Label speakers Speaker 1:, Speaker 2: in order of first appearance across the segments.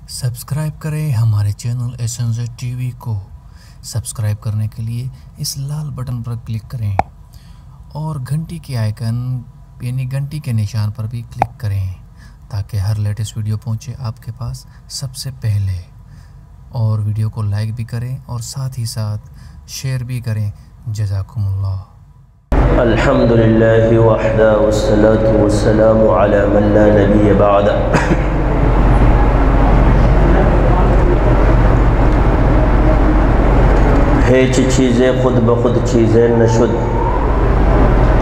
Speaker 1: Subscribe کریں ہمارے channel SNZ TV کو۔ سبسکرائب کرنے کے لیے اس لال بٹن پر کلک کریں اور گھنٹی کے آئیکن یعنی گھنٹی کے نشان پر بھی کلک کریں تاکہ ہر لیٹسٹ ویڈیو پہنچے آپ کے پاس سب سے پہلے، اور ویڈیو کو لائک بھی کریں اور ساتھ ہی ساتھ شیئر بھی کریں۔ جزاکم اللہ۔
Speaker 2: الحمدللہ وحدہ والصلاة والسلام علی من لا نبی بعد۔ ہیچ چیزیں خود بخود چیزیں نشد،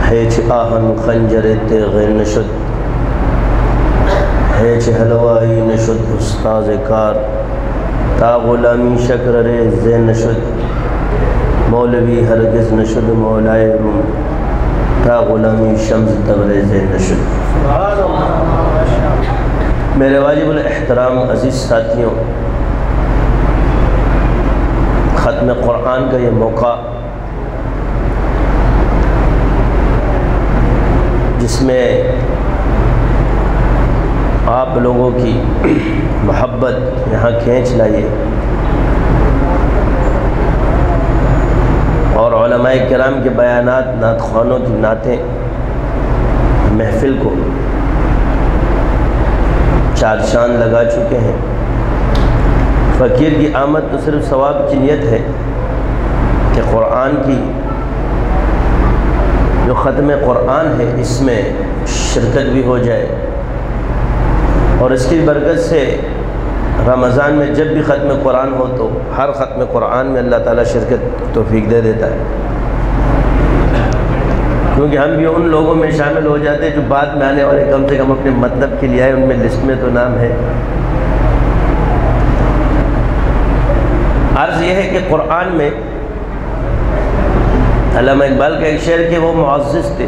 Speaker 2: ہیچ آہن خنجر تیغ نشد، ہیچ حلوائی نشد استاذ کار، تا غلامی شکر ریز نشد، مولوی ہرگز نشد مولائے روم، تا غلامی شمس تبریز نشد۔ میرے واجب الاحترام عزیز ساتھیوں، ختم قرآن کا یہ موقع جس میں آپ لوگوں کی محبت یہاں کھینچ لائیے اور علماء کرام کے بیانات، نعت خوانوں کی نعتیں محفل کو چار چاند لگا چکے ہیں۔ فقیر کی آمد تو صرف ثواب کی نیت ہے کہ قرآن کی جو ختم قرآن ہے اس میں شرکت بھی ہو جائے، اور اس کی برکت سے رمضان میں جب بھی ختم قرآن ہو تو ہر ختم قرآن میں اللہ تعالیٰ شرکت توفیق دے دیتا ہے، کیونکہ ہم بھی ان لوگوں میں شامل ہو جاتے ہیں جو بعد میں آنے والے کم سے کم اپنے مطلب کے لیے آئے، ان میں لسٹ میں تو نام ہے۔ عرض یہ ہے کہ قرآن میں علامہ اقبال کا ایک شعر کہ وہ معزز تھے،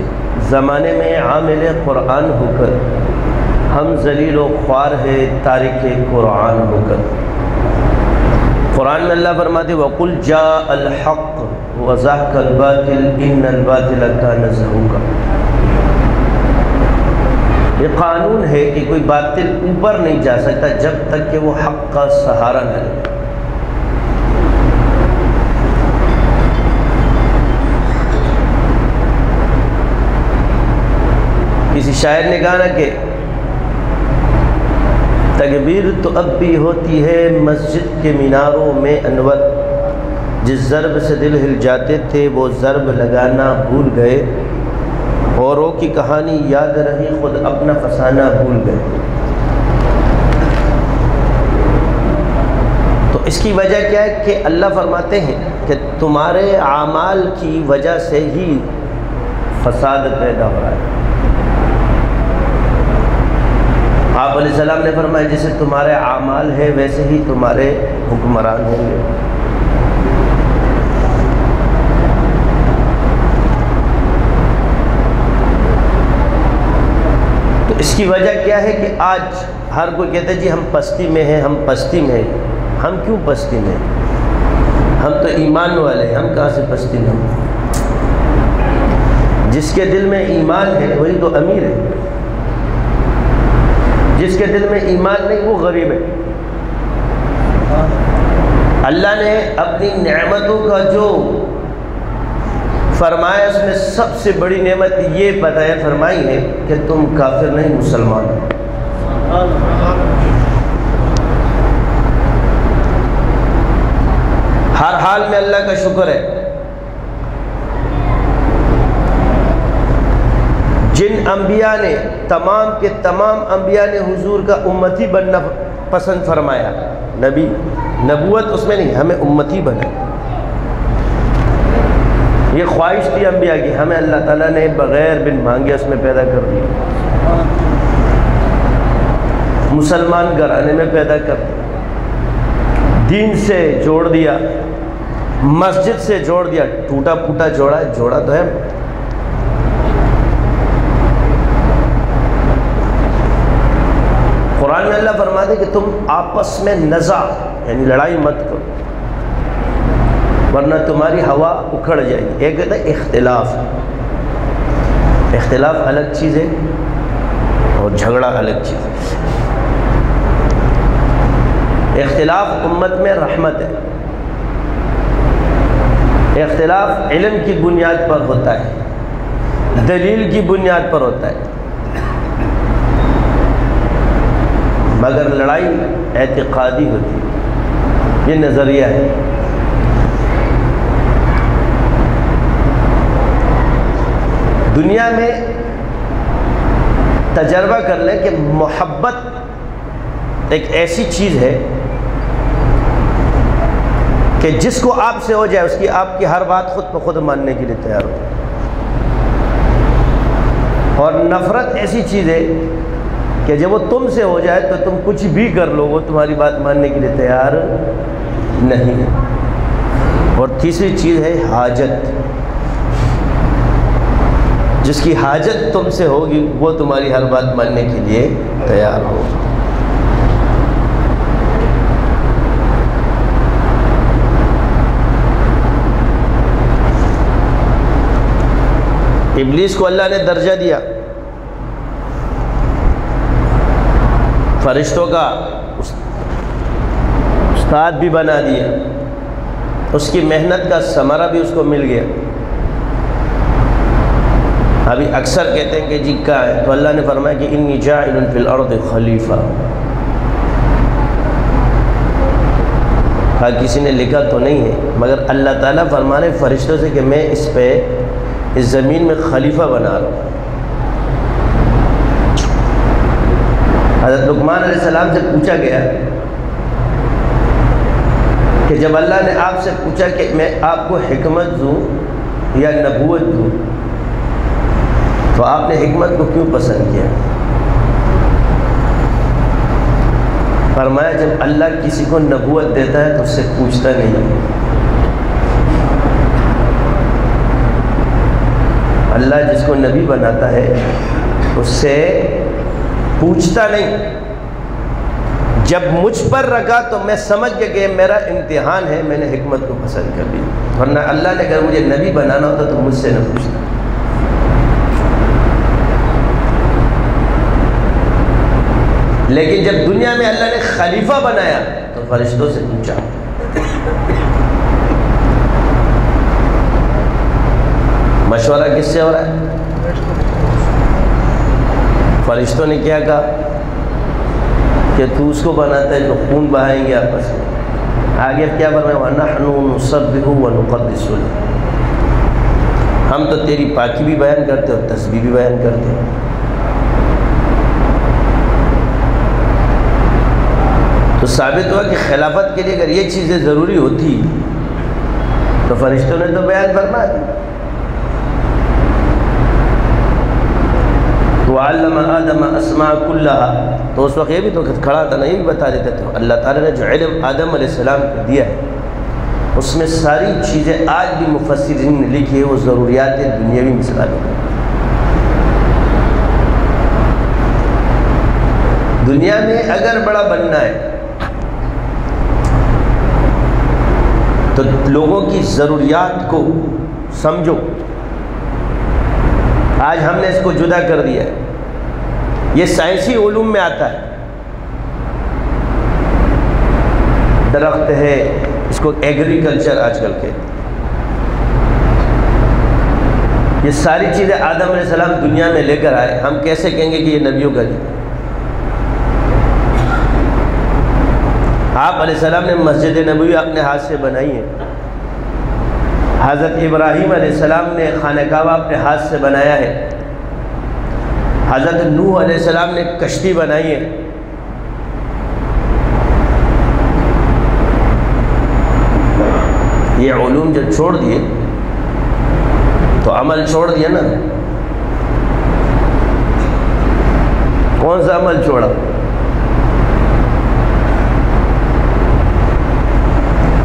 Speaker 2: زمانے میں عامل قرآن ہو کر ہم ذلیل و خوار ہے تارک قرآن ہو کر۔ قرآن میں اللہ فرماتے وَقُلْ جَاءَ الْحَقُّ وَزَهَقَ الْبَاطِلُ إِنَّ الْبَاطِلَ كَانَ زَهُوقًا۔ یہ قانون ہے کہ کوئی باطل اوپر نہیں جا سکتا جب تک کہ وہ حق کا سہارا نہ لے۔ کسی شاعر نے کہا نا کہ تکبیر تو اب بھی ہوتی ہے مسجد کے میناروں میں انور، جس ضرب سے دل ہل جاتے تھے وہ ضرب لگانا بھول گئے، اوروں کی کہانی یاد رہی خود اپنا فسانہ بھول گئے۔ تو اس کی وجہ کیا ہے کہ اللہ فرماتے ہیں کہ تمہارے اعمال کی وجہ سے ہی فساد پیدا ہو رہا ہے۔ آپ علیہ السلام نے فرمایا جیسے تمہارے اعمال ہے ویسے ہی تمہارے حکمران ہوں گے۔ تو اس کی وجہ کیا ہے کہ آج ہر کوئی کہتا ہے جی ہم پستی میں ہیں، ہم پستی میں ہیں۔ ہم کیوں پستی میں ہیں؟ ہم تو ایمان والے ہیں، ہم کہاں سے پستی میں ہیں؟ جس کے دل میں ایمان ہے وہی تو امیر ہے، جس کے دل میں ایمان نہیں وہ غریب ہے۔ اللہ نے اپنی نعمتوں کا جو فرمایا اس میں سب سے بڑی نعمت یہ فرمائی ہے کہ تم کافر نہیں مسلمان ہو۔ ہر حال میں اللہ کا شکر ہے۔ جن انبیاء نے تمام کے تمام انبیاء نے حضور کا امتی بننا پسند فرمایا، نبوت اس میں نہیں، ہمیں امتی بنا، یہ خواہش تھی انبیاء کی، ہمیں اللہ تعالیٰ نے بغیر بن مانگے اس میں پیدا کر دیا، مسلمان گھرانے میں پیدا کر دیا، دین سے جوڑ دیا، مسجد سے جوڑ دیا، ٹوٹا پھوٹا جوڑا تو ہے۔ قرآن میں اللہ فرماتے کہ تم آپس میں نزاع یعنی لڑائی مت کرو ورنہ تمہاری ہوا اکھڑ جائے گی۔ ایک کہتا ہے اختلاف، اختلاف الگ چیز ہے اور جھگڑا الگ چیز ہے۔ اختلاف امت میں رحمت ہے، اختلاف علم کی بنیاد پر ہوتا ہے، دلیل کی بنیاد پر ہوتا ہے، مگر لڑائی اعتقادی ہوتی ہے۔ یہ نظریہ ہے۔ دنیا میں تجربہ کر لیں کہ محبت ایک ایسی چیز ہے کہ جس کو آپ سے ہو جائے اس کی آپ کی ہر بات خود بخود ماننے کے لیے تیار ہو، اور نفرت ایسی چیز ہے کہ جب وہ تم سے ہو جائے تو تم کچھ بھی کر لو وہ تمہاری بات ماننے کے لیے تیار نہیں ہے۔ اور تیسری چیز ہے حاجت، جس کی حاجت تم سے ہوگی وہ تمہاری ہر بات ماننے کے لیے تیار ہو۔ ابلیس کو اللہ نے درجہ دیا، فرشتوں کا استاد بھی بنا دیا، اس کی محنت کا ثمرہ بھی اس کو مل گیا۔ ابھی اکثر کہتے ہیں کہ جی کیا ہے، تو اللہ نے فرمایا کہ انی جاعل فی الارض خلیفہ۔ کسی نے لکھا تو نہیں ہے، مگر اللہ تعالیٰ فرما رہے فرشتوں سے کہ میں اس پہ اس زمین میں خلیفہ بنا رہا ہوں۔ حضرت لقمان علیہ السلام سے پوچھا گیا کہ جب اللہ نے آپ سے پوچھا کہ میں آپ کو حکمت دوں یا نبوت دوں تو آپ نے حکمت کو کیوں پسند کیا؟ فرمایا جب اللہ کسی کو نبوت دیتا ہے تو اس سے پوچھتا نہیں، اللہ جس کو نبی بناتا ہے اس سے پوچھتا نہیں۔ جب مجھ پر رکھا تو میں سمجھ گیا کہ میرا امتحان ہے، میں نے حکمت کو پسند کر لی، ورنہ اللہ نے اگر مجھے نبی بنانا ہوتا تو مجھ سے نہ پوچھتا۔ لیکن جب دنیا میں اللہ نے خلیفہ بنایا تو فرشتوں سے پوچھا۔ مشورہ کس سے ہو رہا ہے؟ فرشتوں نے کیا کہا کہ تو اس کو بناتا ہے جو خون بہائیں گے آپس میں۔ آگے کیا فرمایا؟ وَنَحْنُ نُسَبِّحُ وَنُقَدِّسُ لَكَ، ہم تو تیری پاکی بھی بیان کرتے اور تسبیح بھی بیان کرتے ہیں۔ تو ثابت ہوا کہ خلافت کے لیے اگر یہ چیزیں ضروری ہوتی تو فرشتوں نے تو بیان فرما دی۔ وَعَلَّمَ آدَمَ أَسْمَاءَ كُلَّهَا، تو اس وقت یہ بھی تو کھڑا تھا نا، یہ بھی بتا دیتے تھے اللہ تعالیٰ نے جو علم آدم علیہ السلام کو دیا ہے اس میں ساری چیزیں آج بھی مفسرین نے لکھی ہے، وہ ضروریات دنیاوی مثال ہے۔ دنیا میں اگر بڑا بننا ہے تو لوگوں کی ضروریات کو سمجھو۔ آج ہم نے اس کو جدا کر دیا ہے، یہ سائنسی علوم میں آتا ہے۔ درخت ہے، اس کو ایگریکلچر آج کل کہتے ہیں۔ یہ ساری چیزیں آدم علیہ السلام دنیا میں لے کر آئے، ہم کیسے کہیں گے کہ یہ نبیوں کا دین؟ آپ علیہ السلام نے مسجد نبوی اپنے ہاتھ سے بنائی ہے، حضرت ابراہیم علیہ السلام نے خانہ کعبہ اپنے ہاتھ سے بنایا ہے، حضرت نوح علیہ السلام نے کشتی بنائی ہے۔ یہ علوم جب چھوڑ دیے تو عمل چھوڑ دیا نا۔ کون سا عمل چھوڑا؟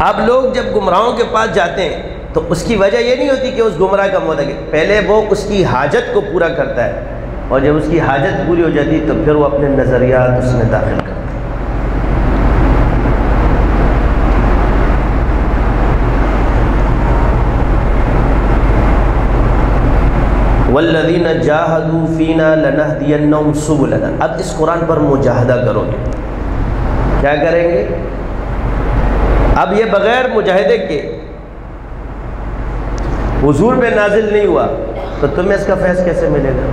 Speaker 2: اب لوگ جب گمراہوں کے پاس جاتے ہیں تو اس کی وجہ یہ نہیں ہوتی کہ اس گمراہ کا موت ہے، پہلے وہ اس کی حاجت کو پورا کرتا ہے، اور جب اس کی حاجت پوری ہو جاتی تو پھر وہ اپنے نظریات اس میں داخل کرتا ہے۔ وَالَّذِينَ جَاهَدُوا فِينَا لَنَهْدِيَنَّهُمْ سُبُلَنَا، اب اس قرآن پر مجاہدہ کرو گے کیا کریں گے؟ اب یہ بغیر مجاہدے کے حضور میں نازل نہیں ہوا تو تمہیں اس کا فیض کیسے ملے گا؟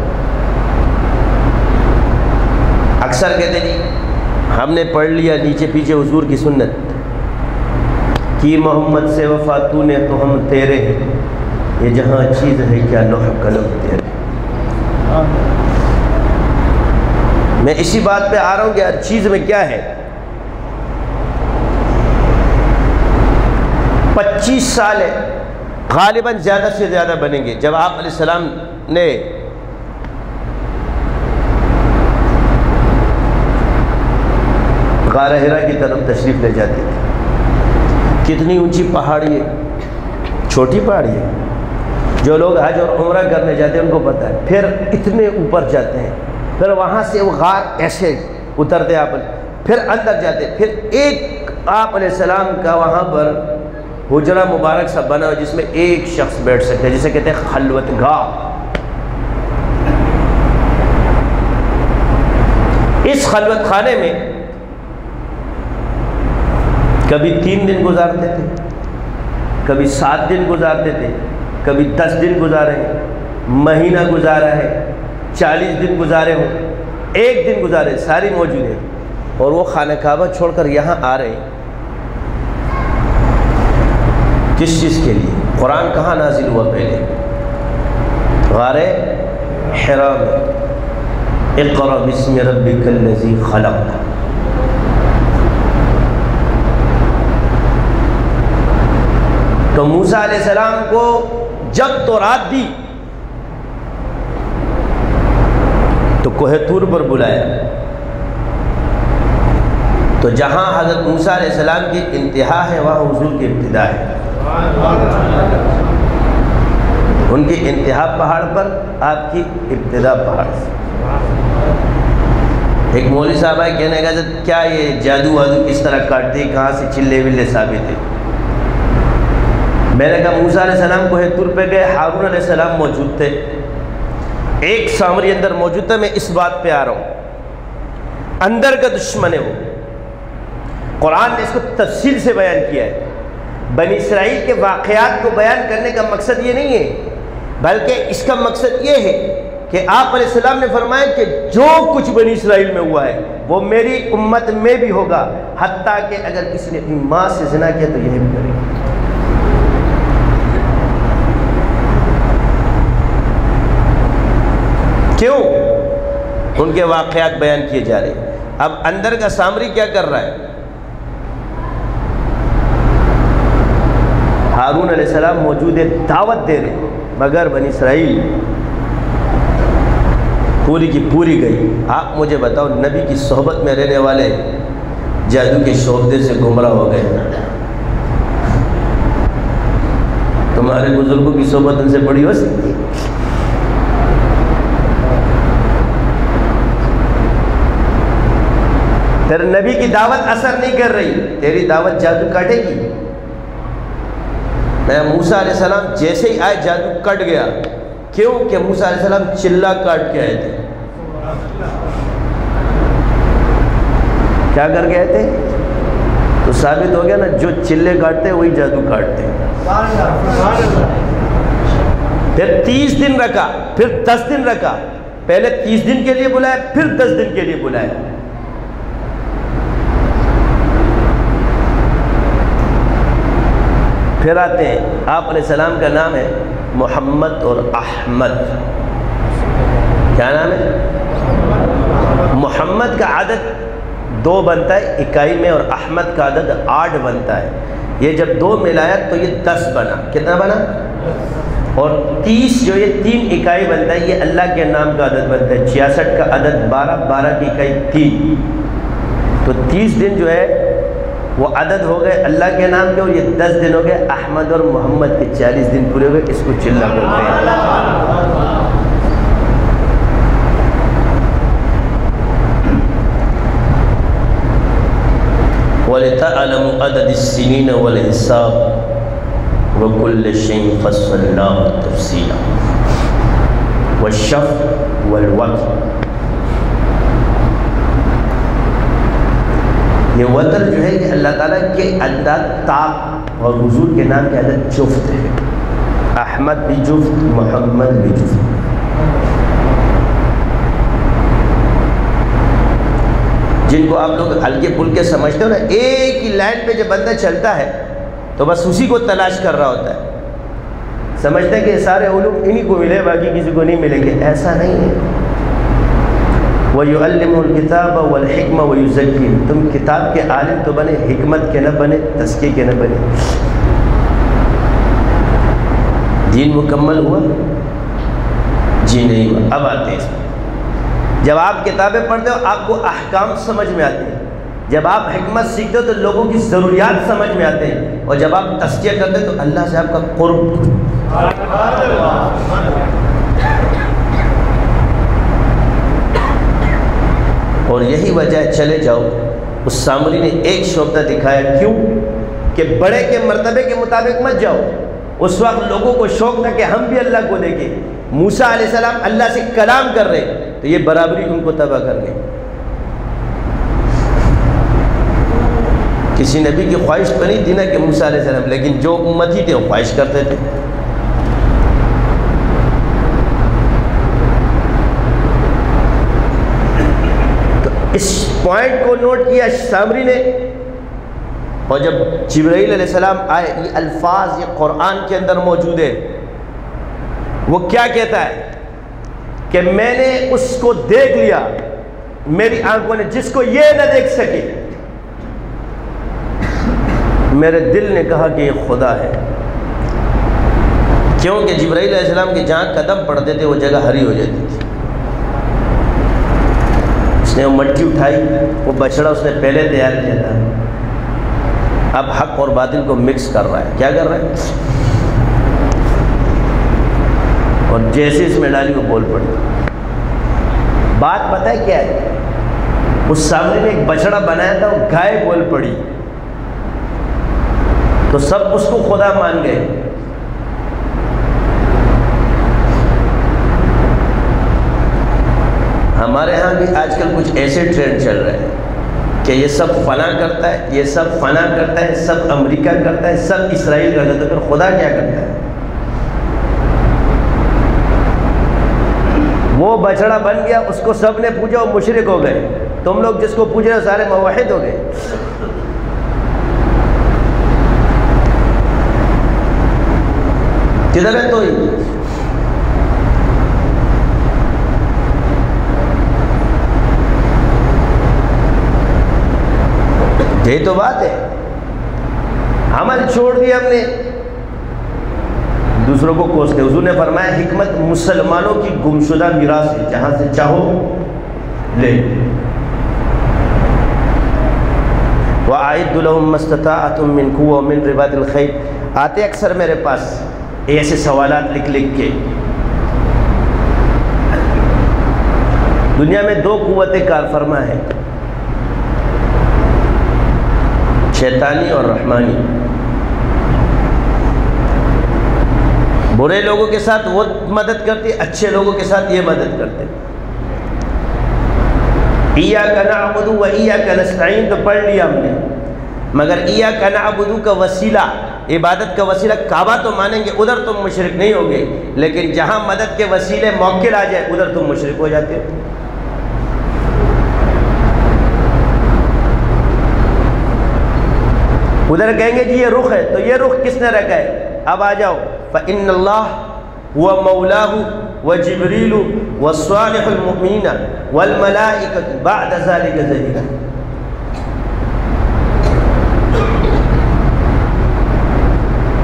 Speaker 2: اکثر کہتے جی ہم نے پڑھ لیا نیچے پیچھے حضور کی سنت کی محمد سے وفا تو نے تو ہم تیرے ہیں، یہ جہاں چیز ہے کیا لوح قلم تیرے۔ میں اسی بات پہ آ رہا ہوں کہ ہر چیز میں کیا ہے۔ 25 سال ہے، غالباً زیادہ سے زیادہ بنیں گے، جب آپ علیہ السلام نے غار حرا کی طرف تشریف لے جاتے تھے۔ کتنی اونچی پہاڑی ہے، چھوٹی پہاڑی ہے، جو لوگ حج اور عمرہ کرنے جاتے ہیں ان کو پتہ ہے۔ پھر اتنے اوپر جاتے ہیں، پھر وہاں سے وہ غار ایسے اترتے آپ، پھر اندر جاتے، پھر ایک آپ علیہ السلام کا وہاں پر حجرہ مبارک سا بنا ہو جس میں ایک شخص بیٹھ سکتے ہیں، جسے کہتے ہیں خلوت گاہ۔ اس خلوت خانے میں کبھی 3 دن گزارتے تھے، کبھی 7 دن گزارتے تھے، کبھی 10 دن گزارے ہیں، مہینہ گزارا ہے، 40 دن گزارے ہوں، 1 دن گزارے، ساری موجود ہے۔ اور وہ خانہ کعبہ چھوڑ کر یہاں آ رہے ہیں، کس چیز کے لیے؟ قرآن کہاں نازل ہوا پہلے؟ غار حرا میں، اقرأ بسم ربک الذی خلق۔ تو موسیٰ علیہ السلام کو جب تورات دی تو کوہ طور پر بلایا، تو جہاں حضرت موسیٰ علیہ السلام کی انتہا ہے وہاں حضور کی ابتدا ہے۔ ان کی انتہا پہاڑ پر، آپ کی ابتدا پہاڑ سے۔ ایک مولوی صاحب آئے کہنے کا کیا یہ جادو وادو کس طرح کاٹتے، کہاں سے چلے ولے ثابت ہے؟ میں نے کہا موسیٰ علیہ السلام کوہ طور پہ گئے، ہارون علیہ السلام موجود تھے، ایک سامری اندر موجود تھا۔ میں اس بات پہ آ رہا ہوں، اندر کا دشمن ہے وہ۔ قرآن نے اس کو تفصیل سے بیان کیا ہے۔ بنی اسرائیل کے واقعات کو بیان کرنے کا مقصد یہ نہیں ہے، بلکہ اس کا مقصد یہ ہے کہ آپ علیہ السلام نے فرمایا کہ جو کچھ بنی اسرائیل میں ہوا ہے وہ میری امت میں بھی ہوگا، حتیٰ کہ اگر کسی نے اپنی ماں سے زنا کیا تو یہ بھی کرے گا۔ کیوں؟ ان کے واقعات بیان کیے جا رہے ہیں۔ اب اندر کا سامری کیا کر رہا ہے؟ ہارون علیہ السلام موجود ہے، دعوت دے رہے، مگر بنی اسرائیل پوری کی پوری گئی۔ آپ مجھے بتاؤ، نبی کی صحبت میں رہنے والے جادو کے شعبدے سے گمراہ ہو گئے۔ تمہارے بزرگوں کی صحبت ان سے بڑی ہو سکتی ہے؟ پھر نبی کی دعوت اثر نہیں کر رہی، تیری دعوت جادو کاٹے گی۔ میں موسیٰ علیہ السلام جیسے ہی آئے جادو کٹ گیا۔ کیوں؟ کہ موسیٰ علیہ السلام چلا کاٹ کے آئے تھے۔ کیا کر کے آئے تھے؟ تو ثابت ہو گیا نا، جو چلے کاٹتے وہی جادو کاٹتے۔ پھر 30 دن رکھا، پھر 10 دن رکھا، پہلے 30 دن کے لیے بلایا، پھر 10 دن کے لیے بلایا۔ پھر آتے ہیں، آپ علیہ السلام کا نام ہے محمد اور احمد۔ کیا نام ہے؟ محمد کا عدد 2 بنتا ہے اکائی میں، اور احمد کا عدد 8 بنتا ہے۔ یہ جب 2 ملایا تو یہ 10 بنا۔ کتنا بنا؟ اور 30 جو یہ 3 اکائی بنتا ہے، یہ اللہ کے نام کا عدد بنتا ہے۔ 66 کا عدد 12، 12 کی اکائی 3، تو 30 دن جو ہے وہ عدد ہو گئے اللہ کے نام کے، اور یہ 10 دن ہو گئے احمد اور محمد کے، 40 دن پورے ہوئے۔ اس کو چلہ بولتے ہیں۔ وَلِتَعْلَمُوا عَدَدَ السِّنِينَ وَالْحِسَابَ وَكُلَّ شَيْءٍ فَصَّلْنَاهُ تَفْصِيلًا وَالشَّفْعِ وَالْوَتْرِ۔ یہ وتر جو ہے یہ اللہ تعالیٰ کے عدد طاق اور حضور کے نام کے عدد جفت ہے. احمد بھی جفت، محمد بھی جفت. جن کو آپ لوگ ہلکے پھلکے سمجھتے ہو نا، ایک ہی لائن پہ جب بندہ چلتا ہے تو بس اسی کو تلاش کر رہا ہوتا ہے. سمجھتے ہیں کہ سارے علوم انہی کو ملے، باقی کسی کو نہیں ملیں گے. ایسا نہیں ہے. وَيُعَلِّمُ الْكِتَابَ وَالْحِكْمَ وَيُزَكِّيهِمْ. تم کتاب کے عالم تو بنے، حکمت کے نہ بنے، تزکیے کے نہ بنے. دین مکمل ہوا؟ جی نہیں ہوا. اب آتے ہیں. جب آپ کتابیں پڑھتے ہو آپ کو احکام سمجھ میں آتے ہیں. جب آپ حکمت سیکھتے ہو تو لوگوں کی ضروریات سمجھ میں آتے ہیں. اور جب آپ تزکیہ کرتے ہیں تو اللہ سے آپ کا قرب. اور یہی وجہ ہے، چلے جاؤ اس سامری نے ایک شعبہ دکھایا. کیوں؟ کہ بڑے کے مرتبے کے مطابق مت جاؤ. اس وقت لوگوں کو شوق تھا کہ ہم بھی اللہ کو دیکھیں. موسیٰ علیہ السلام اللہ سے کلام کر رہے تو یہ برابری ان کو تباہ کر گئی. کسی نبی کی خواہش تو نہیں تھی نا کہ موسیٰ علیہ السلام، لیکن جو امتی تھے وہ خواہش کرتے تھے. تو اس پوائنٹ کو نوٹ کیا سامری نے. اور جب جبرائیل علیہ السلام آئے، یہ الفاظ یہ قرآن کے اندر موجود ہے. وہ کیا کہتا ہے کہ میں نے اس کو دیکھ لیا، میری آنکھوں نے، جس کو یہ نہ دیکھ سکے. میرے دل نے کہا کہ یہ خدا ہے. کیونکہ جبرائیل علیہ السلام کے جہاں قدم پڑتے تھے وہ جگہ ہری ہو جاتی تھی. اس نے وہ مٹی اٹھائی، وہ بچڑا اس نے پہلے تیار کیا تھا. اب حق اور باطل کو مکس کر رہا ہے. کیا کر رہا ہے؟ اور جیسے اس میں ڈالی وہ بول پڑی. بات پتہ ہے کیا ہے؟ اس سامنے نے ایک بچڑا بنایا تھا، وہ گائے بول پڑی تو سب اس کو خدا مان گئے. ہمارے ہاں بھی آج کل کچھ ایسے ٹرینڈ چل رہے ہیں کہ یہ سب فلاں کرتا ہے، یہ سب فلاں کرتا ہے، سب امریکہ کرتا ہے، سب اسرائیل کرتا ہے، تو پھر خدا کیا کرتا ہے؟ وہ بچڑا بن گیا، اس کو سب نے پوجا، وہ مشرک ہو گئے. تم لوگ جس کو پوج رہے ہو سارے موحد ہو گئے. کدھر ہے تو یہی تو بات ہے. عمل چھوڑ دیا ہم نے، دوسروں کو کوستے. حضور نے فرمایا حکمت مسلمانوں کی گمشدہ میراث ہے، جہاں سے چاہو لے. وَأَعِدُّ لَهُم مَّا اسْتَطَعْتُم مِّن قُوَّةٍ وَمِن رِّبَاطِ الْخَيْلِ. آتے اکثر میرے پاس ایسے سوالات لکھ لکھ کے. دنیا میں دو قوتیں کار فرما ہیں، شیطانی اور رحمانی. برے لوگوں کے ساتھ وہ مدد کرتے، اچھے لوگوں کے ساتھ یہ مدد کرتے. ایاک نعبد و ایاک نستعین تو پڑھ لیا ہم نے، مگر ایاک نعبد کا وسیلہ، عبادت کا وسیلہ کعبہ تو مانیں گے، ادھر تم مشرک نہیں ہوگے. لیکن جہاں مدد کے وسیلے موکل آ جائے ادھر تم مشرک ہو جاتے ہو. ادھر کہیں گے جی یہ رخ ہے، تو یہ رخ کس نے رکھا ہے؟ اب آ جاؤ. فإن اللہ هو مولاه وجبریل وصالح المؤمنین والملائکۃ بعد ذلک ظہیر.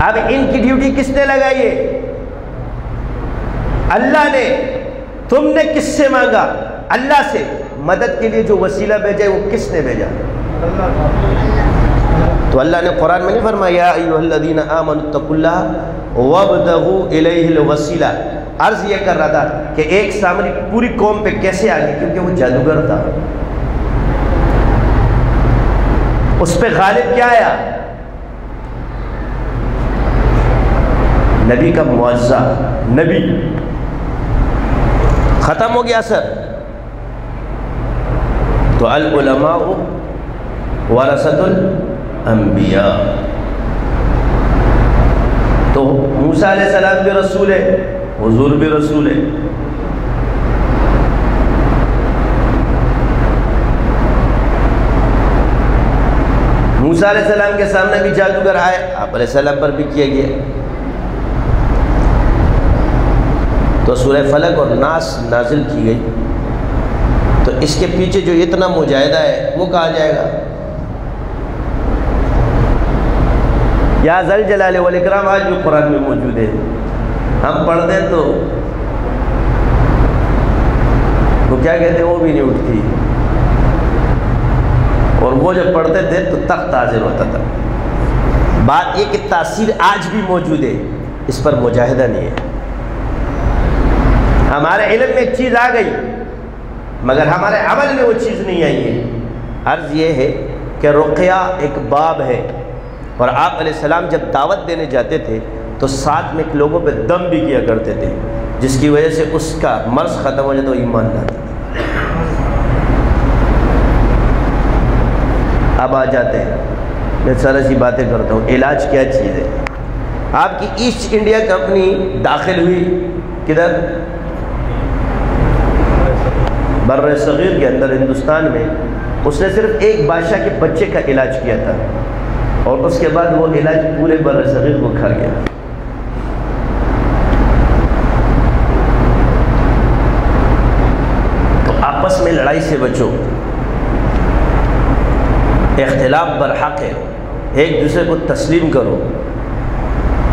Speaker 2: اب ان کی ڈیوٹی کس نے لگائی ہے؟ اللہ نے. تم نے کس سے مانگا؟ اللہ سے. مدد کے لیے جو وسیلہ بھیجا ہے وہ کس نے بھیجا؟ تو اللہ نے قرآن میں نہیں فرمایا یا ایھا الذین آمنوا اتقوا اللہ وابتغوا الیہ الوسیلہ. عرض یہ کر رہا تھا کہ ایک سامری پوری قوم پہ کیسے آ گئی؟ کیونکہ وہ جادوگر تھا. اس پہ غالب کیا آیا؟ نبی کا معجزہ. نبی ختم ہو گیا اثر. تو العلماء ورثۃ الانبیاء۔ تو موسیٰ علیہ السلام بھی رسول ہے، حضور بھی رسول ہے۔ موسیٰ علیہ السلام کے سامنے بھی جادوگر آئے، آپ علیہ السلام پر بھی کیا گیا۔ تو سورہ فلق اور ناس نازل کی گئی، تو اس کے پیچھے جو اتنا مجاہدہ ہے وہ کہا جائے گا؟ یا ذل جلال والاکرام آج بھی قرآن میں موجود ہے، ہم پڑھ دیں تو وہ کیا کہتے ہیں، وہ بھی نہیں اٹھتی، اور وہ جب پڑھتے تھے تو تخت حاضر ہوتا تھا۔ بات یہ کہ تاثیر آج بھی موجود ہے، اس پر مجاہدہ نہیں ہے۔ ہمارے علم میں ایک چیز آ گئی مگر ہمارے عمل میں وہ چیز نہیں آئی ہے۔ عرض یہ ہے کہ رقیہ ایک باب ہے، اور آپ علیہ السلام جب دعوت دینے جاتے تھے تو ساتھ میں لوگوں پہ دم بھی کیا کرتے تھے، جس کی وجہ سے اس کا مرض ختم ہو جائے تو ایمان لاتا تھا۔ اب آ جاتے ہیں، میں سارا سی باتیں کرتا ہوں، علاج کیا چیز ہے۔ آپ کی ایسٹ انڈیا کمپنی داخل ہوئی کدھر؟ بر صغیر کے اندر، ہندوستان میں۔ اس نے صرف ایک بادشاہ کے بچے کا علاج کیا تھا، اور اس کے بعد وہ علاج پورے بر صغیر کو کھا گیا۔ تو آپس میں لڑائی سے بچو، اختلاف برحق ہے، ایک دوسرے کو تسلیم کرو۔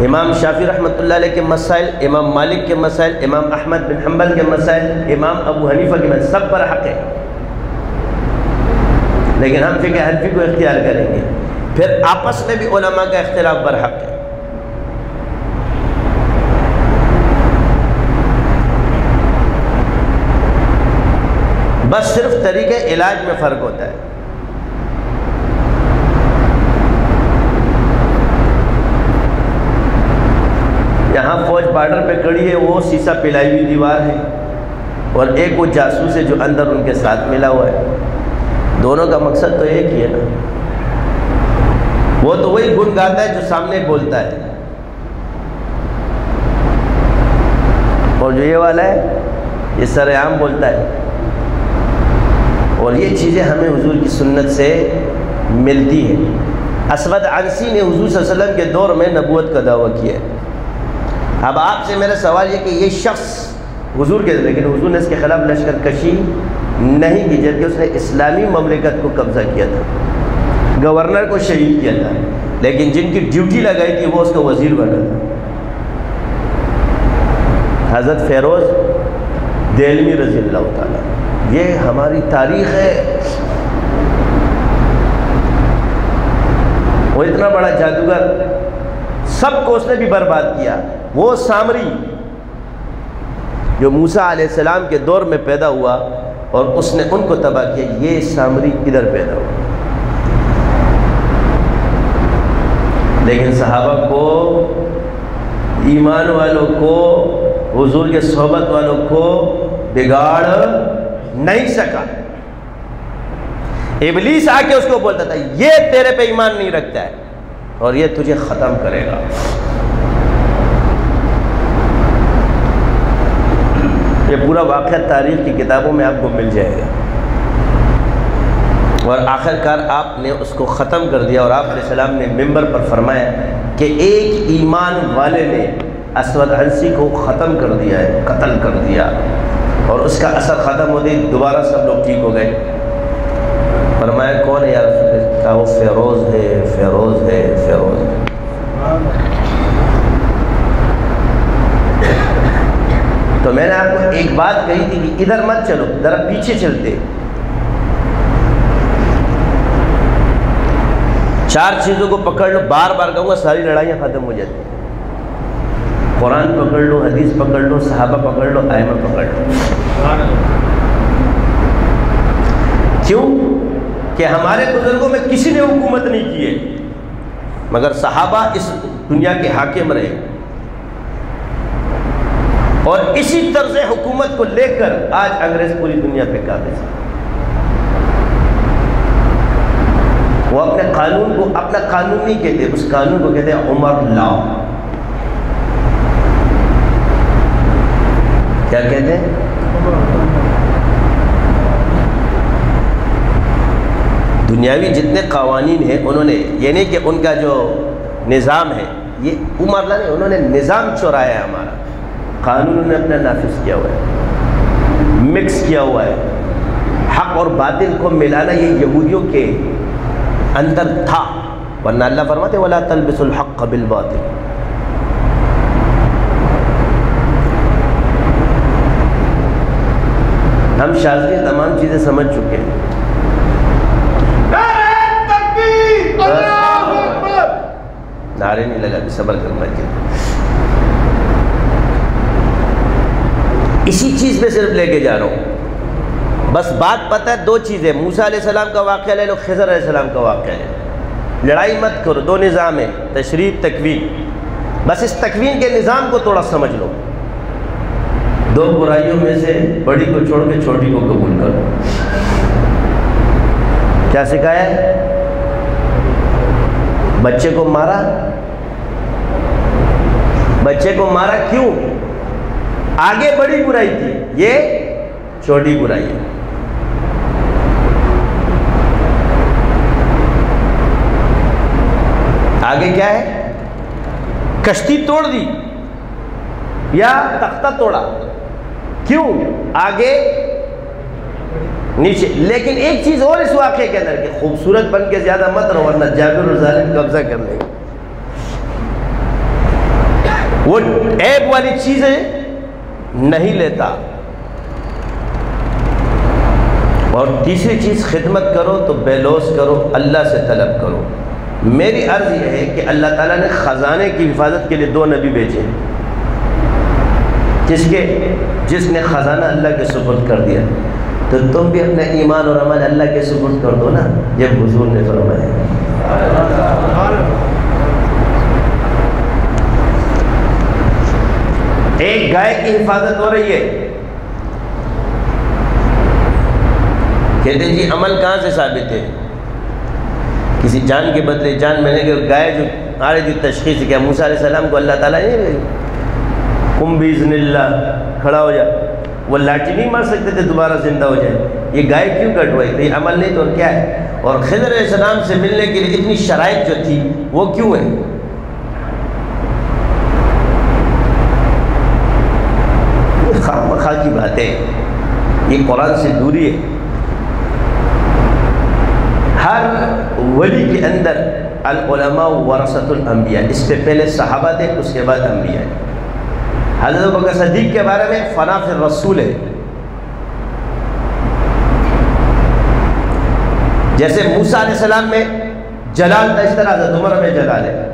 Speaker 2: امام شافعی رحمۃ اللہ علیہ کے مسائل، امام مالک کے مسائل، امام احمد بن حنبل کے مسائل، امام ابو حنیفہ کے مسائل، سب برحق ہے، لیکن ہم فقہ حنفی کو اختیار کریں گے۔ پھر آپس میں بھی علماء کا اختلاف برحق ہے۔ بس صرف طریقے علاج میں فرق ہوتا ہے۔ یہاں فوج بارڈر پہ کھڑی ہے، وہ سیسا پلائی ہوئی دیوار ہے، اور ایک وہ جاسوس ہے جو اندر ان کے ساتھ ملا ہوا ہے۔ دونوں کا مقصد تو ایک ہی ہے نا، وہ تو وہی گن گاتا ہے جو سامنے بولتا ہے، اور جو یہ والا ہے یہ سر عام بولتا ہے۔ اور یہ چیزیں ہمیں حضور کی سنت سے ملتی ہیں۔ اسود عنسی نے حضور صلی اللہ علیہ وسلم کے دور میں نبوت کا دعویٰ کیا ہے۔ اب آپ سے میرا سوال یہ کہ یہ شخص حضور کے، لیکن حضور نے اس کے خلاف لشکر کشی نہیں کی، جبکہ اس نے اسلامی مملکت کو قبضہ کیا تھا، گورنر کو شہید کیا تھا، لیکن جن کی ڈیوٹی لگائی تھی وہ اس کا وزیر بنا تھا۔ حضرت فیروز دہلوی رضی اللہ تعالیٰ، یہ ہماری تاریخ ہے۔ وہ اتنا بڑا جادوگر، سب کو اس نے بھی برباد کیا۔ وہ سامری جو موسیٰ علیہ السلام کے دور میں پیدا ہوا اور اس نے ان کو تباہ کیا، یہ سامری ادھر پیدا ہوا۔ لیکن صحابہ کو، ایمان والوں کو، حضور کے صحبت والوں کو بگاڑ نہیں سکا۔ ابلیس آ کے اس کو بولتا تھا یہ تیرے پہ ایمان نہیں رکھتا ہے اور یہ تجھے ختم کرے گا۔ یہ پورا واقعہ تاریخ کی کتابوں میں آپ کو مل جائے گا، اور آخر کار آپ نے اس کو ختم کر دیا، اور آپ علیہ السلام نے ممبر پر فرمایا کہ ایک ایمان والے نے اسود عنسی کو ختم کر دیا ہے، قتل کر دیا، اور اس کا اثر ختم ہوتے ہی دوبارہ سب لوگ ٹھیک ہو گئے۔ فرمایا کون ہے یا رسول اللہ؟ کہا وہ فیروز ہے، فیروز ہے، فیروز ہے۔ تو میں نے آپ کو ایک بات کہی تھی کہ ادھر مت چلو، ذرا پیچھے چلتے۔ 4 چیزوں کو پکڑ لو، بار بار کہوں گا ساری لڑائیاں ختم ہو جاتی ہیں۔ قرآن پکڑ لو، حدیث پکڑ لو، صحابہ پکڑ لو، ائمہ پکڑ لو۔ کیوں کہ ہمارے بزرگوں میں کسی نے حکومت نہیں کی ہے، مگر صحابہ اس دنیا کے حاکم رہے، اور اسی طرز حکومت کو لے کر آج انگریز پوری دنیا پہ قابض ہے۔ وہ اپنے قانون کو اپنا قانون نہیں کہتے، اس قانون کو کہتے ہیں عمر لا۔ کیا کہتے ہیں؟ دنیاوی جتنے قوانین ہیں انہوں نے، یہ نہیں کہ ان کا جو نظام ہے یہ عمر لا نہیں، انہوں نے نظام چورایا ہے ہمارا، قانون انہوں نے اپنا نافذ کیا ہوا ہے، مکس کیا ہوا ہے۔ حق اور باطل کو ملانا یہ یہودیوں کے اندر تھا، ورنہ اللہ فرماتے وَلَا تَلْبِسُوا الْحَقَّ بِالْبَاطِلِ۔ ہم شاذلی تمام چیزیں سمجھ چکے ہیں۔ نعرے نہیں لگا، صبر کرنا چاہیے۔ اسی چیز پہ صرف لے کے جا رہا ہوں، بس بات پتہ ہے دو چیزیں، موسیٰ علیہ السلام کا واقعہ لے لو، خضر علیہ السلام کا واقعہ لے لو، لڑائی مت کرو، دو نظام ہے، تشریع تکوین، بس اس تکوین کے نظام کو تھوڑا سمجھ لو۔ دو برائیوں میں سے بڑی کو چھوڑ کے چھوٹی کو قبول کرو۔ کیا سکھایا ہے؟ بچے کو مارا، بچے کو مارا کیوں؟ آگے بڑی برائی تھی، یہ چھوٹی برائی ہے۔ آگے کیا ہے؟ کشتی توڑ دی یا تختہ توڑا، کیوں؟ آگے نیچے۔ لیکن ایک چیز اور اس واقعے کے اندر کہ خوبصورت بن کے زیادہ مت رہو ورنہ جابر اور ظالم قبضہ کر لیں گے۔ وہ عیب والی چیزیں نہیں لیتا۔ اور تیسری چیز، خدمت کرو تو بے لوث کرو، اللہ سے طلب کرو۔ میری عرض یہ ہے کہ اللہ تعالیٰ نے خزانے کی حفاظت کے لیے دو نبی بھیجے، جس نے خزانہ اللہ کے سپرد کر دیا، تو تم بھی اپنا ایمان اور عمل اللہ کے سپرد کر دو نا، جب حضور نے فرمایا۔ ایک گائے کی حفاظت ہو رہی ہے، کہتے ہیں جی عمل کہاں سے ثابت ہے؟ کسی جان کے بدلے جان، میں نے کہ گائے جو آ رہی تھی تشخیص کیا، موسیٰ علیہ السلام کو اللہ تعالیٰ نے قم باذن اللہ، کھڑا ہو جا، وہ لاٹھی نہیں مار سکتے تھے دوبارہ زندہ ہو جائے، یہ گائے کیوں کٹوائی؟ تو یہ عمل نہیں تو کیا ہے؟ اور خضر علیہ السلام سے ملنے کے لیے اتنی شرائط جو تھی وہ کیوں ہے؟ خواہ مخواہ کی باتیں، یہ قرآن سے دوری ہے۔ ہر ولی کے اندر العلماء ورثۃ الانبیاء، اس سے پہلے صحابہ تھے، اس کے بعد انبیاء۔ حضرت ابوبکر صدیق کے بارے میں فنا فی الرسول ہے، جیسے موسیٰ علیہ السلام میں جلال تھا اس طرح حضرت عمر میں جلال ہے،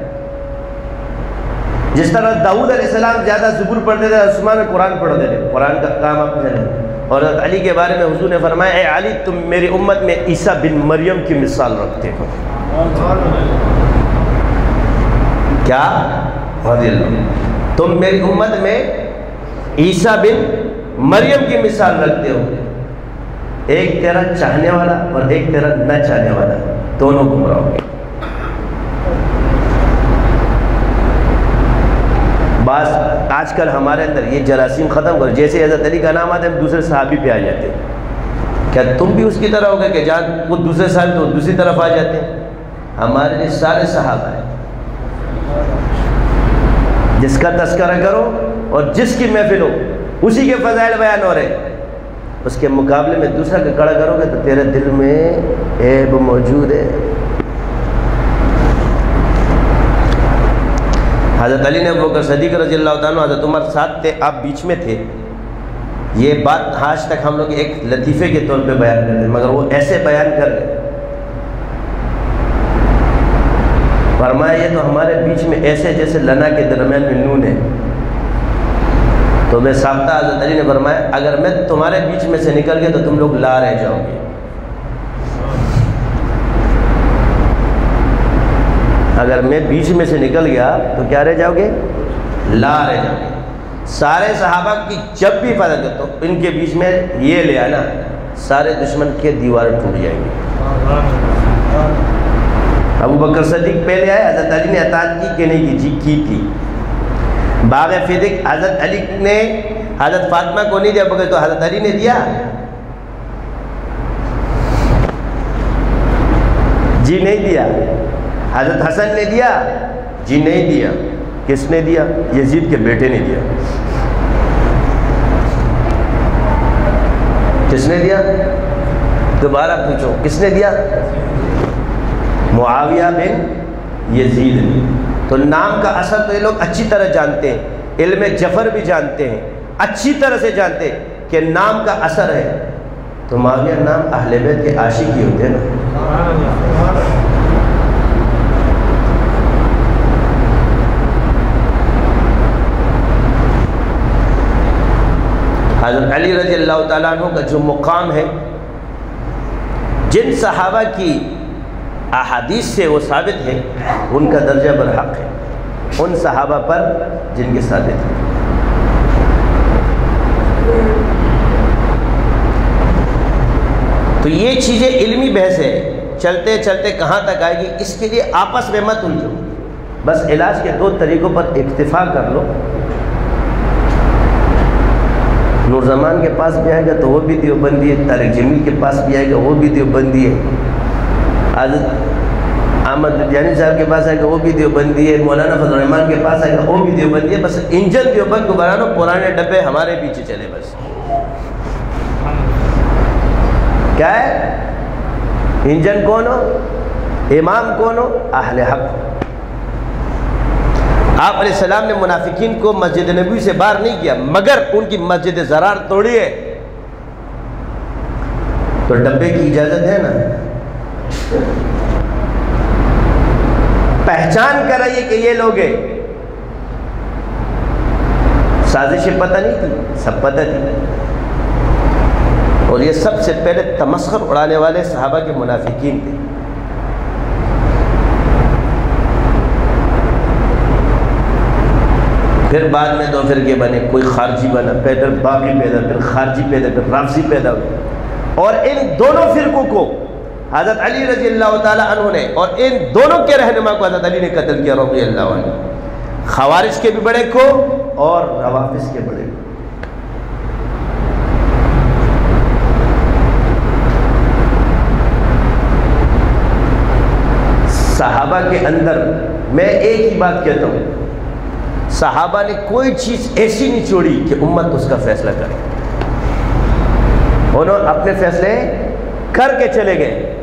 Speaker 2: جس طرح داؤد علیہ السلام زیادہ زبور پڑھتے تھے، عثمان میں قرآن پڑھتے تھے، قرآن کا کام آپ نے جانا۔ اور حضرت علی کے بارے میں حضور نے فرمایا، اے علی تم میری امت میں عیسیٰ بن مریم کی مثال رکھتے ہو۔ کیا؟ رضی اللہ، تم میری امت میں عیسیٰ بن مریم کی مثال رکھتے ہو، ایک تیرا چاہنے والا اور ایک تیرا نہ چاہنے والا، دونوں گمراہ ہو گئے۔ بعض آج کل ہمارے اندر یہ جراثیم ختم کر، جیسے حضرت علی کا نام آتا ہے ہم دوسرے صحابی پہ آ جاتے ہیں، کیا تم بھی اس کی طرح ہو گئے کہ جہاں وہ دوسرے صحابی تو دوسری طرف آ جاتے ہیں؟ ہمارے لیے سارے صحابہ ہیں، جس کا تذکرہ کرو اور جس کی محفل ہو اسی کے فضائل بیان ہو رہے، اس کے مقابلے میں دوسرا کا کڑا کرو گے تو تیرے دل میں عیب موجود ہے۔ حضرت علی نے ابوبکر صدیق رضی اللہ عنہ، حضرت عمر ساتھ تھے، آپ بیچ میں تھے، یہ بات آج تک ہم لوگ ایک لطیفے کے طور پہ بیان کرتے ہیں، مگر وہ ایسے بیان کر گئے، فرمایا یہ تو ہمارے بیچ میں ایسے جیسے لنا کے درمیان میں نون ہے۔ تو میں ساختہ حضرت علی نے فرمایا اگر میں تمہارے بیچ میں سے نکل گیا تو تم لوگ لا رہ جاؤ گے، اگر میں بیچ میں سے نکل گیا تو کیا رہ جاؤ گے؟ لا رہ جاؤ گے۔ سارے صحابہ کی جب بھی حفاظت کرو تو ان کے بیچ میں یہ لے آنا، سارے دشمن کے دیوار ٹوٹ جائیں گے۔ ابو بکر صدیق پہلے آئے، حضرت علی نے اطاعت کی کہ نہیں کی؟ جی کی تھی۔ باغ فدق حضرت علی نے حضرت فاطمہ کو نہیں دیا، بغیر تو حضرت علی نے دیا؟ جی نہیں دیا۔ حضرت حسن نے دیا؟ جی نہیں دیا۔ کس نے دیا؟ یزید کے بیٹے نے دیا۔ کس نے دیا؟ دوبارہ پوچھو، کس نے دیا؟ معاویہ بن یزید نے۔ تو نام کا اثر تو یہ لوگ اچھی طرح جانتے ہیں، علم جفر بھی جانتے ہیں، اچھی طرح سے جانتے ہیں کہ نام کا اثر ہے۔ تو معاویہ نام اہل بیت کے عاشق ہی ہوتے ہیں نا۔ حضرت علی رضی اللہ تعالیٰ عنہ کا جو مقام ہے، جن صحابہ کی احادیث سے وہ ثابت ہے، ان کا درجہ برحق ہے ان صحابہ پر جن کے ثابت ہے۔ تو یہ چیزیں علمی بحث ہے، چلتے چلتے کہاں تک آئے گی، اس کے لیے آپس میں مت الجھو، بس علاج کے دو طریقوں پر اکتفا کر لو۔ نور زمان کے پاس بھی آئے گا تو وہ بھی دیوبندی ہے، طارق جمیل کے پاس بھی آئے گا وہ بھی دیوبندی ہے، حضرت احمد لدھیانی صاحب کے پاس آئے گا وہ بھی دیوبندی ہے، مولانا فضل الرحمان کے پاس آئے گا وہ بھی دیوبندی ہے۔ بس انجن دیوبند کو بنا لو، پرانے ڈبے ہمارے پیچھے چلے بس۔ کیا ہے انجن؟ کون ہو؟ امام کون ہو؟ اہل حق۔ آپ علیہ السلام نے منافقین کو مسجد نبوی سے باہر نہیں کیا، مگر ان کی مسجد زرار توڑی ہے۔ تو ڈبے کی اجازت ہے نا، پہچان کرائیے کہ یہ لوگ ہیں۔ سازشیں پتہ نہیں تھی، سب پتہ تھی، اور یہ سب سے پہلے تمسخر اڑانے والے صحابہ کے منافقین تھے۔ پھر بعد میں دو فرقے بنے، کوئی خارجی بنا، پھر باقی پیدا، پھر خارجی پیدا، پھر رافضی پیدا ہوئے، اور ان دونوں فرقوں کو حضرت علی رضی اللہ تعالیٰ عنہ نے، اور ان دونوں کے رہنما کو حضرت علی نے قتل کیا رضی اللہ عنہ، خوارج کے بھی بڑے کو اور روافض کے بڑے کو۔ صحابہ کے اندر میں ایک ہی بات کہتا ہوں، صحابہ نے کوئی چیز ایسی نہیں چھوڑی کہ امت اس کا فیصلہ کرے، انہوں اپنے فیصلے کر کے چلے گئے۔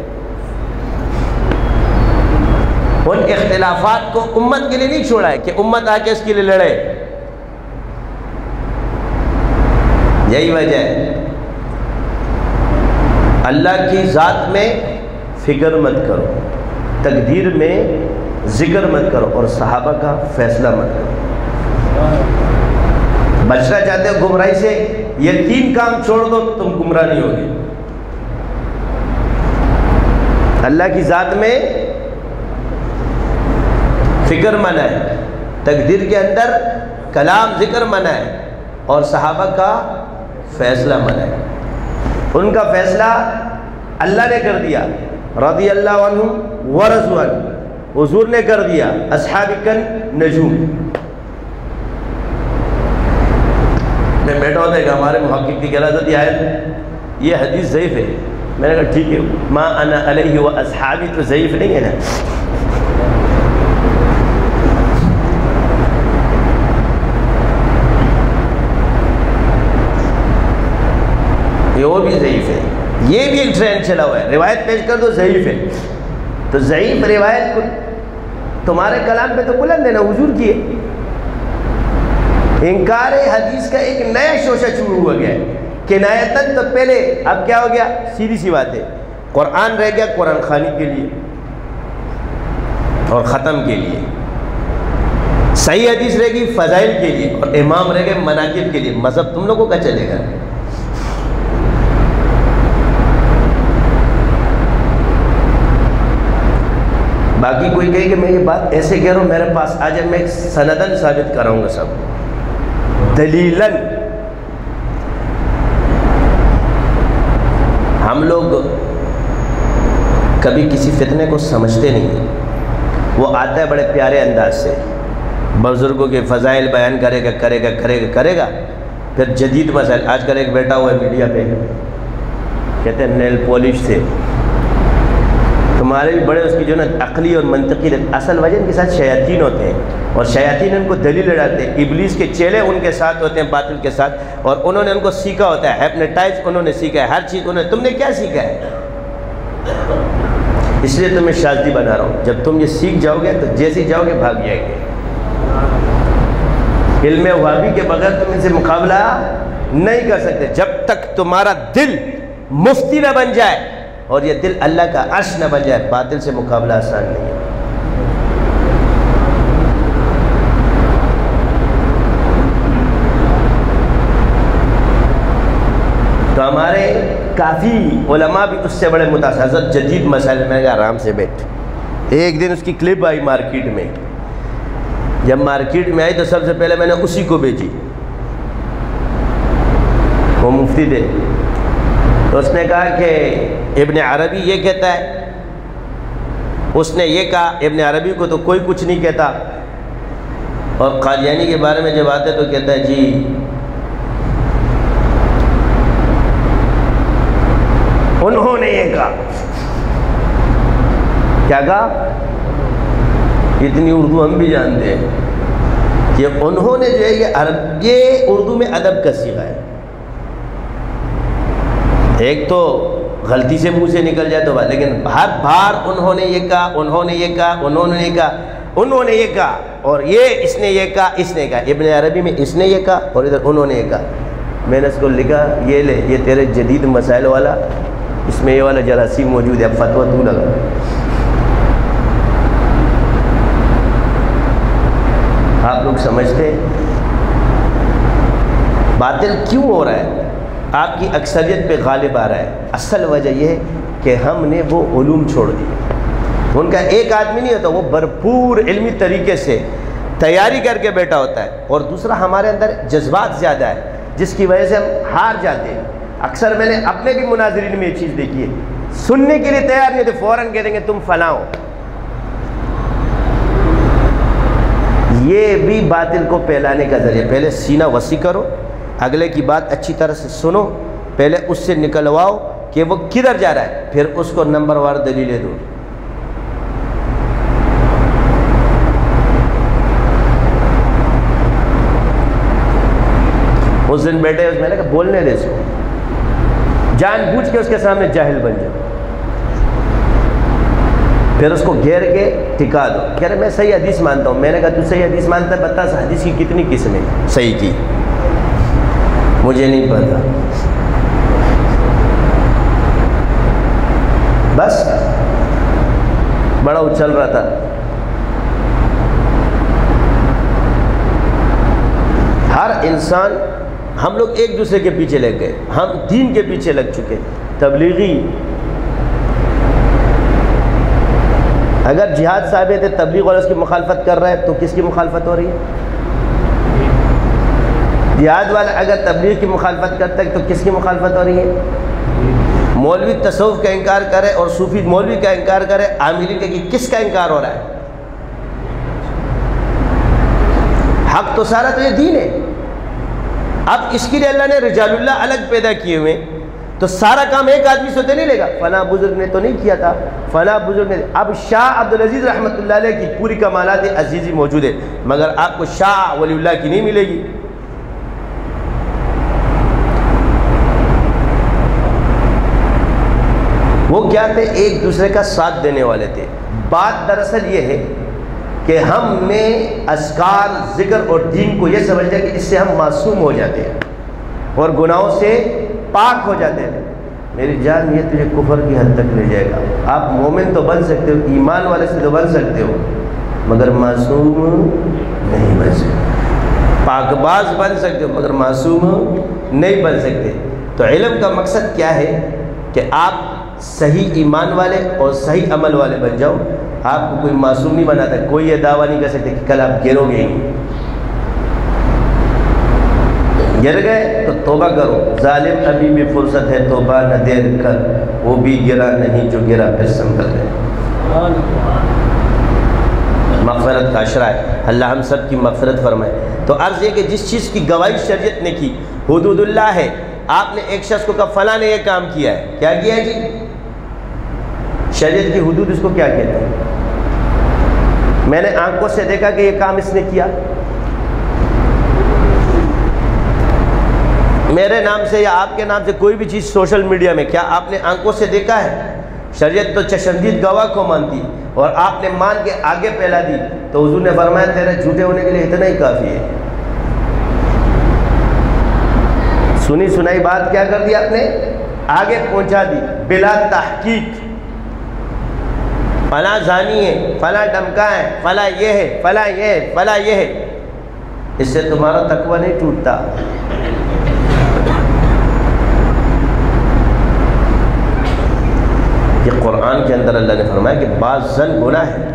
Speaker 2: ان اختلافات کو امت کے لیے نہیں چھوڑا ہے کہ امت آ کے اس کے لیے لڑے۔ یہی وجہ ہے اللہ کی ذات میں فکر مت کرو، تقدیر میں ذکر مت کرو، اور صحابہ کا فیصلہ مت کرو۔ بچنا چاہتے ہو گمراہی سے، یہ تین کام چھوڑ دو، تم گمراہ نہیں ہوگے۔ اللہ کی ذات میں فکر منع ہے، تقدیر کے اندر کلام ذکر منع ہے، اور صحابہ کا فیصلہ منع ہے۔ ان کا فیصلہ اللہ نے کر دیا، رضی اللہ عنہ ورضوا عنہ، حضور نے کر دیا، اصحاب النجوم۔ میں بیٹھا ہوتا ہے کہ ہمارے محقق کی قراءت یہ حدیث ضعیف ہے، میں نے کہا ٹھیک ہے، ما انا علیہ و اصحابی تو ضعیف نہیں ہے نا۔ یہ وہ بھی ضعیف ہے، یہ بھی ایک ٹرینڈ چلا ہوا ہے، روایت پیش کر دو ضعیف ہے، تو ضعیف روایت کو تمہارے کلام پہ تو بلند ہے نا، حضور کی ہے۔ انکار حدیث کا ایک نیا شوشہ شروع ہوا گیا ہے، کنایتاً تو پہلے، اب کیا ہو گیا؟ سیدھی سی بات ہے، قرآن رہ گیا قرآن خوانی کے لیے اور ختم کے لیے، صحیح حدیث رہ گئی فضائل کے لیے، اور امام رہ گئے مناقب کے لیے۔ مذہب تم لوگوں کا چلے گا۔ باقی کوئی کہے کہ میں یہ بات ایسے کہہ رہا ہوں، میرے پاس آ جائے، میں سندن ثابت کراؤں گا، سب دلیلاً۔ ہم لوگ کبھی کسی فتنے کو سمجھتے نہیں ہیں، وہ آتا ہے بڑے پیارے انداز سے، بزرگوں کے فضائل بیان کرے گا، پھر جدید مسائل. آج کل ایک بیٹا ہوا ہے میڈیا پہ، کہتے ہیں نیل پالش سے. تمہارے بھی بڑے اس کی جو نا عقلی اور منطقی، اصل وجہ ان کے ساتھ شیاطین ہوتے ہیں، اور شیاطین ان کو دلیل لڑاتے ہیں. ابلیس کے چیلے ان کے ساتھ ہوتے ہیں باطل کے ساتھ، اور انہوں نے ان کو سیکھا ہوتا ہے. ہیپنیٹائز انہوں نے سیکھا ہے، ہر چیز تم نے کیا سیکھا ہے؟ اس لیے تمہیں شاذلی بنا رہا ہوں. جب تم یہ سیکھ جاؤ گے تو جیسے ہی جاؤ گے بھاگ جائیں گے. علم وہابی کے بغیر تم ان سے مقابلہ نہیں کر سکتے. جب تک تمہارا دل مفتی نہ بن جائے اور یہ دل اللہ کا عرش نہ بن جائے، باطل سے مقابلہ آسان نہیں ہے. تو ہمارے کافی علماء بھی اس سے بڑے متاثر. حضرت جدید مسائل میں گیا آرام سے بیٹھ. ایک دن اس کی کلپ آئی مارکیٹ میں. جب مارکیٹ میں آئی تو سب سے پہلے میں نے اسی کو بیچی. وہ مفتی تھے. تو اس نے کہا کہ ابن عربی یہ کہتا ہے، اس نے یہ کہا ابن عربی کو تو کوئی کچھ نہیں کہتا، اور قادیانی کے بارے میں جب آتے تو کہتا ہے جی انہوں نے یہ کہا. کیا کہا؟ اتنی اردو ہم بھی جانتے ہیں کہ انہوں نے جو ہے یہ اردو میں ادب کا صیغہ ہے. ایک تو غلطی سے منہ سے نکل جائے تو بات، لیکن ہر بار انہوں نے یہ کہا، انہوں نے یہ کہا، انہوں نے یہ کہا، انہوں نے یہ کہا، اور یہ اس نے یہ کہا، اس نے کہا. ابن عربی میں اس نے یہ کہا اور ادھر انہوں نے یہ کہا. میں نے اس کو لکھا یہ لے، یہ تیرے جدید مسائل والا، اس میں یہ والا جراثیم موجود ہے، اب فتویٰ تو لگا. آپ لوگ سمجھتے ہیں باطل کیوں ہو رہا ہے؟ آپ کی اکثریت پہ غالب آ رہا ہے. اصل وجہ یہ ہے کہ ہم نے وہ علوم چھوڑ دی. ان کا ایک آدمی نہیں ہوتا، وہ بھرپور علمی طریقے سے تیاری کر کے بیٹھا ہوتا ہے. اور دوسرا ہمارے اندر جذبات زیادہ ہے جس کی وجہ سے ہم ہار جاتے ہیں. اکثر میں نے اپنے بھی مناظرین میں یہ چیز دیکھی ہے، سننے کے لیے تیار نہیں ہوتے، فوراً کہہ دیں گے تم فلاں ہو. یہ بھی باطل کو پھیلانے کا ذریعہ. پہلے سینہ وسیع کرو، اگلے کی بات اچھی طرح سے سنو، پہلے اس سے نکلواؤ کہ وہ کدھر جا رہا ہے، پھر اس کو نمبر وار دلیلیں دو. اس دن بیٹھے میں نے کہا بولنے دے اس کو، جان بوجھ کے اس کے سامنے جاہل بن جاؤ، پھر اس کو گھیر کے ٹکا دو. کہہ رہے میں صحیح حدیث مانتا ہوں. میں نے کہا تو صحیح حدیث مانتا ہے، بتا حدیث کی کتنی قسمیں صحیح کی؟ مجھے نہیں پتا. بس بڑا اچھل رہا تھا. ہر انسان، ہم لوگ ایک دوسرے کے پیچھے لگ گئے، ہم دین کے پیچھے لگ چکے. تبلیغی اگر جہاد صاحب تھے، تبلیغ اور اس کی مخالفت کر رہا ہے تو کس کی مخالفت ہو رہی ہے؟ جہاد والا اگر تبلیغ کی مخالفت کرتا ہے تو کس کی مخالفت ہو رہی ہے؟ مولوی تصوف کا انکار کرے اور صوفی مولوی کا انکار کرے، عاملی کا کس کا انکار ہو رہا ہے؟ حق تو سارا تو یہ دین ہے. اب اس کے لیے اللہ نے رجال اللہ الگ پیدا کیے ہوئے، تو سارا کام ایک آدمی سے تو نہیں لے گا. فلاں بزرگ نے تو نہیں کیا تھا، فلاں بزرگ نے. اب شاہ عبدالعزیز رحمۃ اللہ علیہ کی پوری کمالات عزیزی موجود ہے، مگر آپ کو شاہ ولی اللہ کی نہیں ملے گی. وہ کیا تھے؟ ایک دوسرے کا ساتھ دینے والے تھے. بات دراصل یہ ہے کہ ہم نے اذکار، ذکر اور دین کو یہ سمجھا کہ اس سے ہم معصوم ہو جاتے ہیں اور گناہوں سے پاک ہو جاتے ہیں. میری جان یہ تجھے کفر کی حد تک لے جائے گا. آپ مومن تو بن سکتے ہو، ایمان والے سے تو بن سکتے ہو، مگر معصوم نہیں بن سکتے. پاک باز بن سکتے ہو مگر معصوم نہیں بن سکتے. تو علم کا مقصد کیا ہے کہ آپ صحیح ایمان والے اور صحیح عمل والے بن جاؤ. آپ کو کوئی معصوم نہیں بناتا. کوئی یہ دعویٰ نہیں کر سکتے کہ کل آپ گرو گے ہی. گر گئے تو توبہ کرو. ظالم ابھی بھی فرصت ہے توبہ نہ دیر کر، وہ بھی گرا نہیں جو گرا پھر سنبھل گئے. مغفرت کا اشرہ ہے، اللہ ہم سب کی مغفرت فرمائے۔ تو عرض یہ کہ جس چیز کی گواہی شریعت نے کی، حدود اللہ ہے، آپ نے ایک شخص کو کہا فلاں نے یہ کام کیا ہے، کیا کیا ہے جی؟ شریعت کی حدود اس کو کیا کہتے ہیں؟ میں نے آنکھوں سے دیکھا کہ یہ کام اس نے کیا، میرے نام سے یا آپ کے نام سے کوئی بھی چیز سوشل میڈیا میں، کیا آپ نے آنکھوں سے دیکھا ہے؟ شریعت تو چشمدید گواہ کو مانتی اور آپ نے مان کے آگے پھیلا دی، تو حضور نے فرمایا تیرے جھوٹے ہونے کے لیے اتنا ہی کافی ہے۔ سنی سنائی بات کیا کر دی آپ نے؟ آگے پہنچا دی بلا تحقیق، فلاں زانی ہے، فلاں ڈمکا ہے، فلاں یہ ہے، فلاں یہ ہے، فلاں یہ ہے۔ اس سے تمہارا تقوی نہیں ٹوٹتا۔ یہ قرآن کے اندر اللہ نے فرمایا کہ بعض ظن گناہ ہے،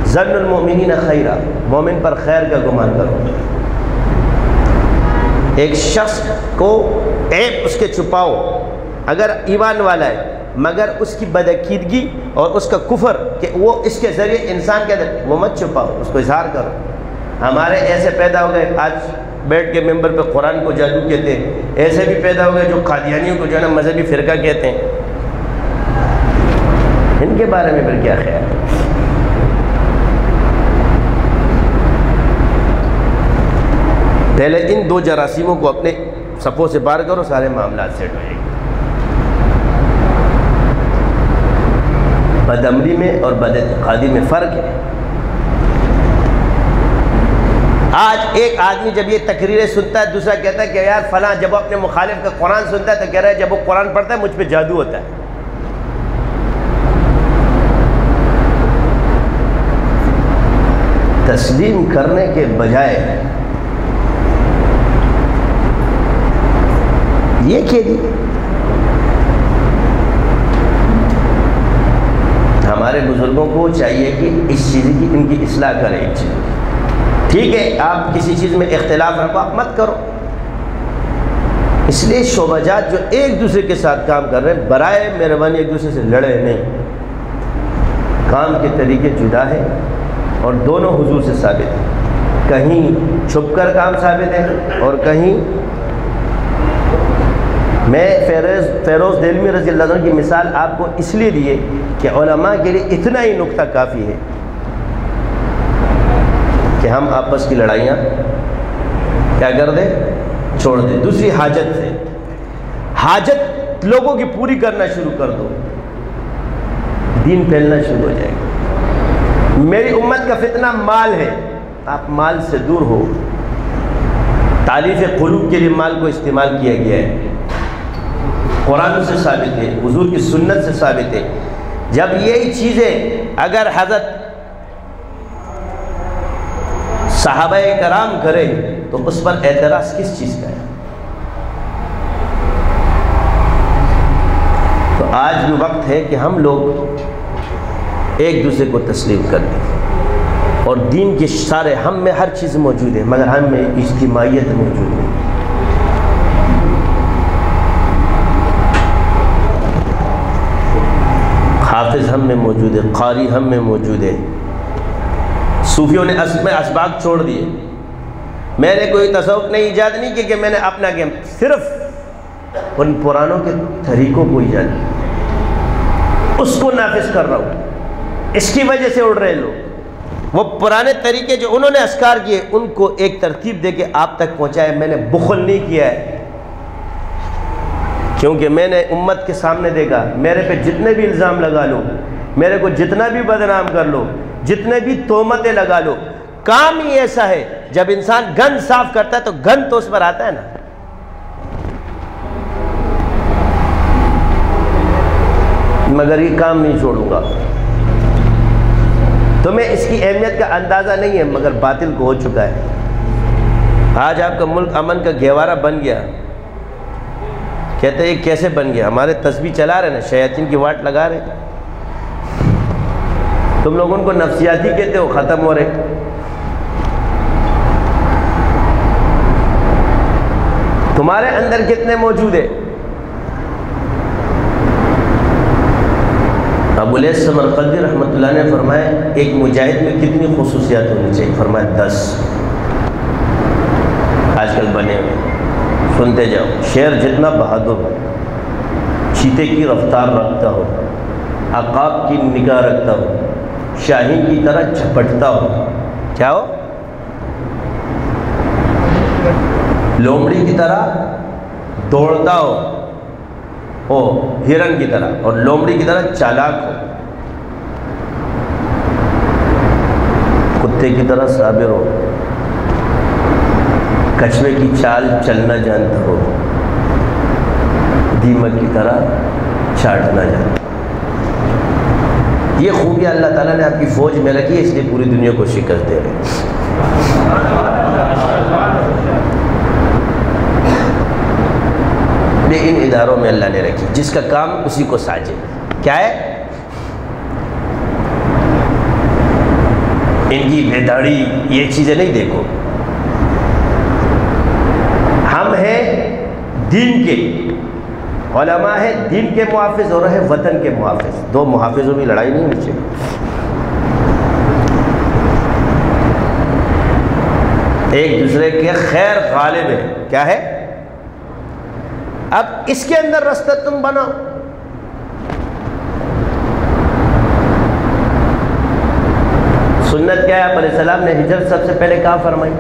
Speaker 2: ظن المؤمنین خیرا، مومن پر خیر کا گمان کرو۔ ایک شخص کو عیب اس کے چھپاؤ، اگر ایمان والا ہے، مگر اس کی بدعقیدگی اور اس کا کفر کہ وہ اس کے ذریعے انسان کے اندر، وہ مت چھپاؤ، اس کو اظہار کرو۔ ہمارے ایسے پیدا ہو گئے آج بیٹھ کے ممبر پہ قرآن کو جادو کہتے ہیں، ایسے بھی پیدا ہو گئے جو قادیانیوں کو جو ہے نا مذہبی فرقہ کہتے ہیں۔ ان کے بارے میں پھر کیا خیال ہے؟ پہلے ان دو جراثیموں کو اپنے صفوں سے باہر کرو، سارے معاملات سیٹ ہو جائیں گے۔ بدعملی میں اور بداعتقادی میں فرق ہے۔ آج ایک آدمی جب یہ تقریریں سنتا ہے، دوسرا کہتا ہے کہ یار فلاں، جب وہ اپنے مخالف کا قرآن سنتا ہے تو کہہ رہا ہے جب وہ قرآن پڑھتا ہے مجھ پہ جادو ہوتا ہے۔ تسلیم کرنے کے بجائے یہ کہہ دی۔ ہمارے بزرگوں کو چاہیے کہ اس چیز کی ان کی اصلاح کریں۔ ایک چیز ٹھیک ہے، آپ کسی چیز میں اختلاف رکھو، آپ مت کرو۔ اس لیے شعبہ جات جو ایک دوسرے کے ساتھ کام کر رہے ہیں، برائے مہربانی ایک دوسرے سے لڑے نہیں۔ کام کے طریقے جدا ہے اور دونوں حضور سے ثابت ہیں، کہیں چھپ کر کام ثابت ہے اور کہیں۔ میں فیروز دہلوی رضی اللہ عنہ کی مثال آپ کو اس لیے دی ہے کہ علماء کے لیے اتنا ہی نقطہ کافی ہے کہ ہم آپس کی لڑائیاں کیا کر دیں، چھوڑ دیں۔ دوسری حاجت سے، حاجت لوگوں کی پوری کرنا شروع کر دو، دین پھیلنا شروع ہو جائے گا۔ میری امت کا فتنہ مال ہے، آپ مال سے دور ہو۔ تعلیف قلوب کے لیے مال کو استعمال کیا گیا ہے، قرآن سے ثابت ہے، حضور کی سنت سے ثابت ہے۔ جب یہی چیزیں اگر حضرت صحابہ کرام کرے تو اس پر اعتراض کس چیز کا ہے؟ تو آج بھی وقت ہے کہ ہم لوگ ایک دوسرے کو تسلیم کر دیں، اور دین کے سارے ہم میں ہر چیز موجود ہے مگر ہم میں اجتماعیت موجود ہے۔ حافظ ہم میں موجود ہے، قاری ہم میں موجود ہے۔ صوفیوں نے اسباق چھوڑ دیے۔ میں نے کوئی تصوف نہیں ایجاد نہیں کیا کہ میں نے اپنا کیا، صرف ان پرانوں کے طریقوں کو ایجاد کیا، اس کو نافذ کر رہا ہوں۔ اس کی وجہ سے اڑ رہے لوگ، وہ پرانے طریقے جو انہوں نے اسکار کیے ان کو ایک ترتیب دے کے آپ تک پہنچائے۔ میں نے بخل نہیں کیا ہے، کیونکہ میں نے امت کے سامنے دیکھا، میرے پہ جتنے بھی الزام لگا لو، میرے کو جتنا بھی بدنام کر لو، جتنے بھی تہمتیں لگا لو، کام ہی ایسا ہے جب انسان گند صاف کرتا ہے تو گند تو اس پر آتا ہے نا۔ مگر یہ کام نہیں چھوڑوں گا۔ تمہیں اس کی اہمیت کا اندازہ نہیں ہے مگر باطل کو ہو چکا ہے۔ آج آپ کا ملک امن کا گہوارہ بن گیا۔ کہتے ہیں یہ کیسے بن گیا؟ ہمارے تسبیح چلا رہے نا، شیاطین کی واٹ لگا رہے۔ تم لوگ ان کو نفسیاتی کہتے ہو، ختم ہو رہے۔ تمہارے اندر کتنے موجود ہے؟ ابولیث سمرقندی رحمۃ اللہ نے فرمایا ایک مجاہد میں کتنی خصوصیات ہونی چاہیے؟ فرمایا 10. آج کل بنے ہوئے سنتے جاؤ. شیر جتنا بہادر ہو، چیتے کی رفتار رکھتا ہو، عقاب کی نگاہ رکھتا ہو، شاہین کی طرح جھپٹتا ہو، کیا ہو؟ لومڑی کی طرح دوڑتا ہو، ہرن کی طرح، اور لومڑی کی طرح چالاک ہو، کتے کی طرح صابر ہو، کچھوے کی چال چلنا جانتا ہو، دیمک کی طرح چاٹنا جانتا ہو. یہ خوبی اللہ تعالیٰ نے آپ کی فوج میں رکھی ہے، اس لیے پوری دنیا کو شکست دے رہے ہیں. ان اداروں میں اللہ نے رکھی جس کا کام اسی کو ساجے. کیا ہے؟ ان کی بیداڑی یہ چیزیں نہیں دیکھو. ہم ہیں دین کے علماء، ہیں دین کے محافظ اور ہیں وطن کے محافظ. دو محافظوں میں لڑائی نہیں ہونی چاہیے. ایک دوسرے کے خیر غالب ہے. کیا ہے؟ اب اس کے اندر رستہ تم بناؤ. سنت کیا ہے؟ آپ علیہ السلام نے ہجرت سب سے پہلے کہاں فرمائی؟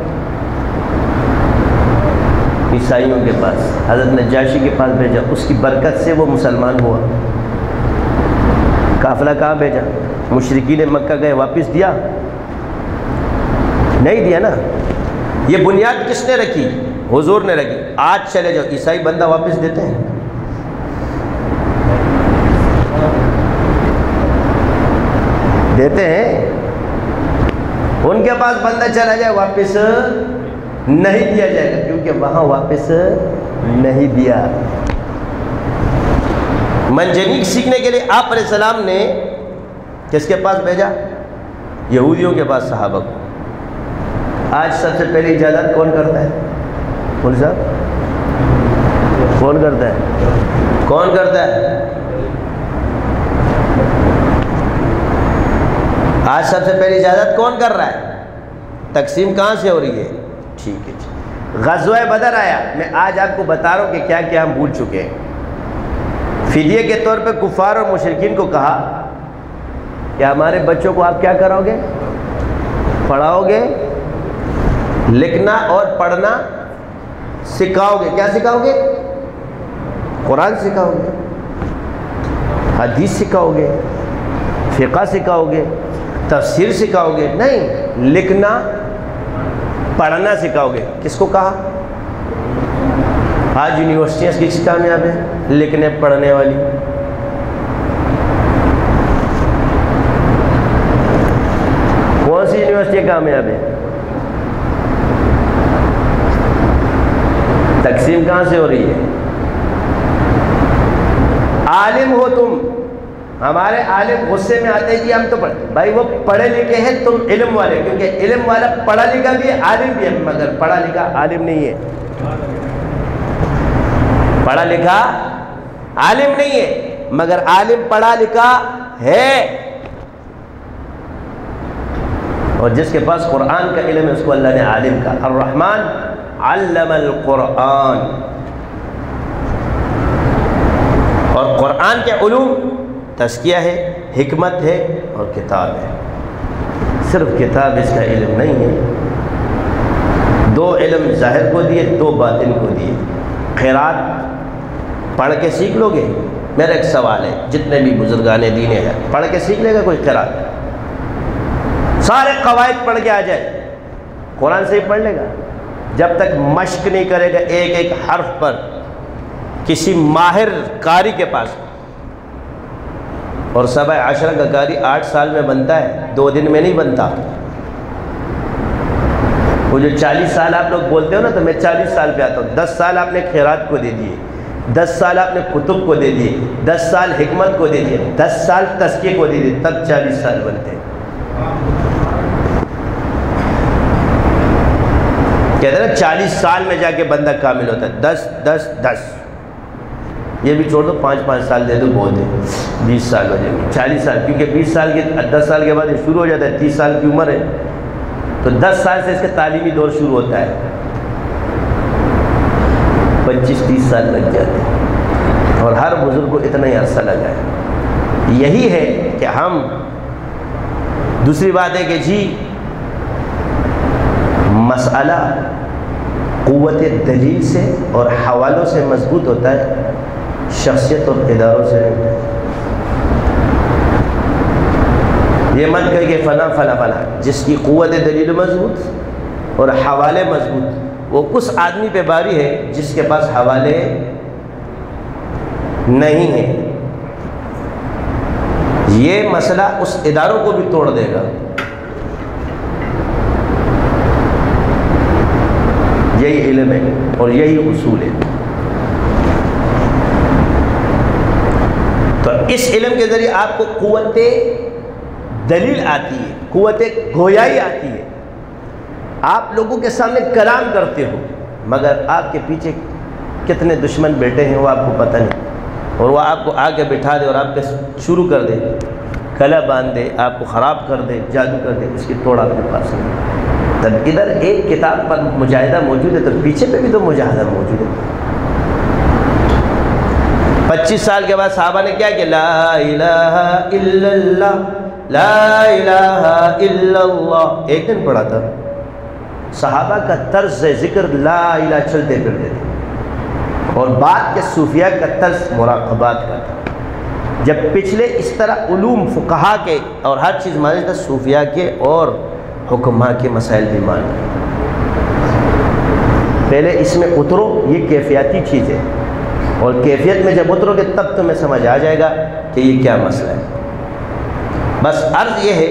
Speaker 2: عیسائیوں کے پاس، حضرت نجاشی کے پاس بھیجا. اس کی برکت سے وہ مسلمان ہوا. قافلہ کہاں بھیجا؟ مشرکین مکہ گئے، واپس دیا؟ نہیں دیا نا. یہ بنیاد کس نے رکھی؟ حضور نے رکھی. آج چلے جاؤ، عیسائی بندہ واپس دیتے ہیں؟ دیتے ہیں. ان کے پاس بندہ چلا جائے واپس نہیں دیا جائے گا، کیونکہ وہاں واپس نہیں دیا. منجنیق سیکھنے کے لیے آپ علیہ السلام نے کس کے پاس بھیجا؟ یہودیوں کے پاس، صحابہ کو. آج سب سے پہلی اجازت کون کرتا ہے؟ کون صاحب؟ کون کرتا ہے؟ کون کرتا ہے؟ آج سب سے پہلی اجازت کون کر رہا ہے؟ تقسیم کہاں سے ہو رہی ہے؟ ٹھیک ہے. غزوہ بدر آیا، میں آج آپ کو بتا رہا ہوں کہ کیا کیا ہم بھول چکے ہیں. فدیے کے طور پہ کفار اور مشرکین کو کہا کہ ہمارے بچوں کو آپ کیا کراؤ گے؟ پڑھاؤ گے، لکھنا اور پڑھنا سکھاؤ گے. کیا سکھاؤ گے؟ قرآن سکھاؤ گے، حدیث سکھاؤ گے، فقہ سکھاؤ گے، تفسیر سکھاؤ گے. نہیں، لکھنا پڑھنا سکھاؤ گے. کس کو کہا؟ آج یونیورسٹیاں کس کامیاب ہیں؟ لکھنے پڑھنے والی. کون سی یونیورسٹی کامیاب ہے؟ تقسیم کہاں سے ہو رہی ہے؟ عالم ہو تم، ہمارے عالم غصے میں آتے ہیں جی ہم تو بھائی وہ پڑھے لکھے ہیں، تم علم والے، کیونکہ علم والا پڑھا لکھا بھی ہے، عالم بھی ہے، مگر پڑھا لکھا عالم نہیں ہے. پڑھا لکھا عالم نہیں ہے، مگر عالم پڑھا لکھا ہے. اور جس کے پاس قرآن کا علم ہے اس کو اللہ نے عالم کہا. الرحمن علم القرآن. اور قرآن کے علوم تزکیہ ہے، حکمت ہے اور کتاب ہے. صرف کتاب اس کا علم نہیں ہے. دو علم ظاہر کو دیے، دو باطن کو دیے. قرات پڑھ کے سیکھ لو گے؟ میرا ایک سوال ہے، جتنے بھی بزرگان دین ہیں پڑھ کے سیکھ لے گا کوئی قرات؟ سارے قواعد پڑھ کے آ جائے، قرآن سے ہی پڑھ لے گا؟ جب تک مشق نہیں کرے گا ایک ایک حرف پر کسی ماہر قاری کے پاس. اور سبع عشرہ کا قاری 8 سال میں بنتا ہے، 2 دن میں نہیں بنتا. وہ جو 40 سال آپ لوگ بولتے ہو نا، تو میں 40 سال پہ آتا ہوں. 10 سال آپ نے خیرات کو دے دیے، 10 سال آپ نے کتب کو دے دیے، 10 سال حکمت کو دے دیے، 10 سال تزکیے کو دے دیے، تب 40 سال بنتے ہیں. کہتے ہیں نا 40 سال میں جا کے بندہ کامل ہوتا ہے. 10 10 10 یہ بھی چھوڑ دو، 5 سال دے دو بہت ہے، 20 سال ہو جائیں گے، 40 سال، کیونکہ 20 سال کے 10 سال کے بعد یہ شروع ہو جاتا ہے، 30 سال کی عمر ہے تو 10 سال سے اس کا تعلیمی دور شروع ہوتا ہے، 25-30 سال لگ جاتے ہیں، اور ہر بزرگ کو اتنا ہی عرصہ لگا ہے۔ یہی ہے کہ ہم، دوسری بات ہے کہ جی مسئلہ قوت دلیل سے اور حوالوں سے مضبوط ہوتا ہے، شخصیت اور اداروں سے نہیں ہوتا ہے۔ یہ مت کہے کہ فلاں فلاں فلاں، جس کی قوت دلیل مضبوط اور حوالے مضبوط، وہ اس آدمی پہ باری ہے جس کے پاس حوالے نہیں ہیں۔ یہ مسئلہ اس اداروں کو بھی توڑ دے گا۔ یہی علم ہے اور یہی اصول ہے۔ تو اس علم کے ذریعے آپ کو قوت دلیل آتی ہے، قوت گویائی آتی ہے، آپ لوگوں کے سامنے کلام کرتے ہو، مگر آپ کے پیچھے کتنے دشمن بیٹھے ہیں وہ آپ کو پتہ نہیں، اور وہ آپ کو آگے بٹھا دے اور آپ کے شروع کر دے، کلا باندھ دے، آپ کو خراب کر دے، جادو کر دے، اس کی توڑ آپ کے پاس نہیں۔ تب ادھر ایک کتاب پر مجاہدہ موجود ہے تو پیچھے پہ بھی تو مجاہدہ موجود ہے۔ 25 سال کے بعد صحابہ نے کیا کہ لا الہ الا اللہ، لا الہ الا اللہ، ایک دن پڑھا تھا۔ صحابہ کا طرز ذکر لا الہ چلتے پھرتے تھے، اور بعد کے صوفیاء کا طرز مراقبات کا تھا۔ جب پچھلے اس طرح علوم فقہا کے اور ہر چیز مانے تھا، صوفیاء کے اور حکمہ کے مسائل بھی مانے۔ پہلے اس میں اترو، یہ کیفیاتی چیز ہے، اور کیفیت میں جب اترو گے تب تمہیں سمجھ آ جائے گا کہ یہ کیا مسئلہ ہے۔ بس عرض یہ ہے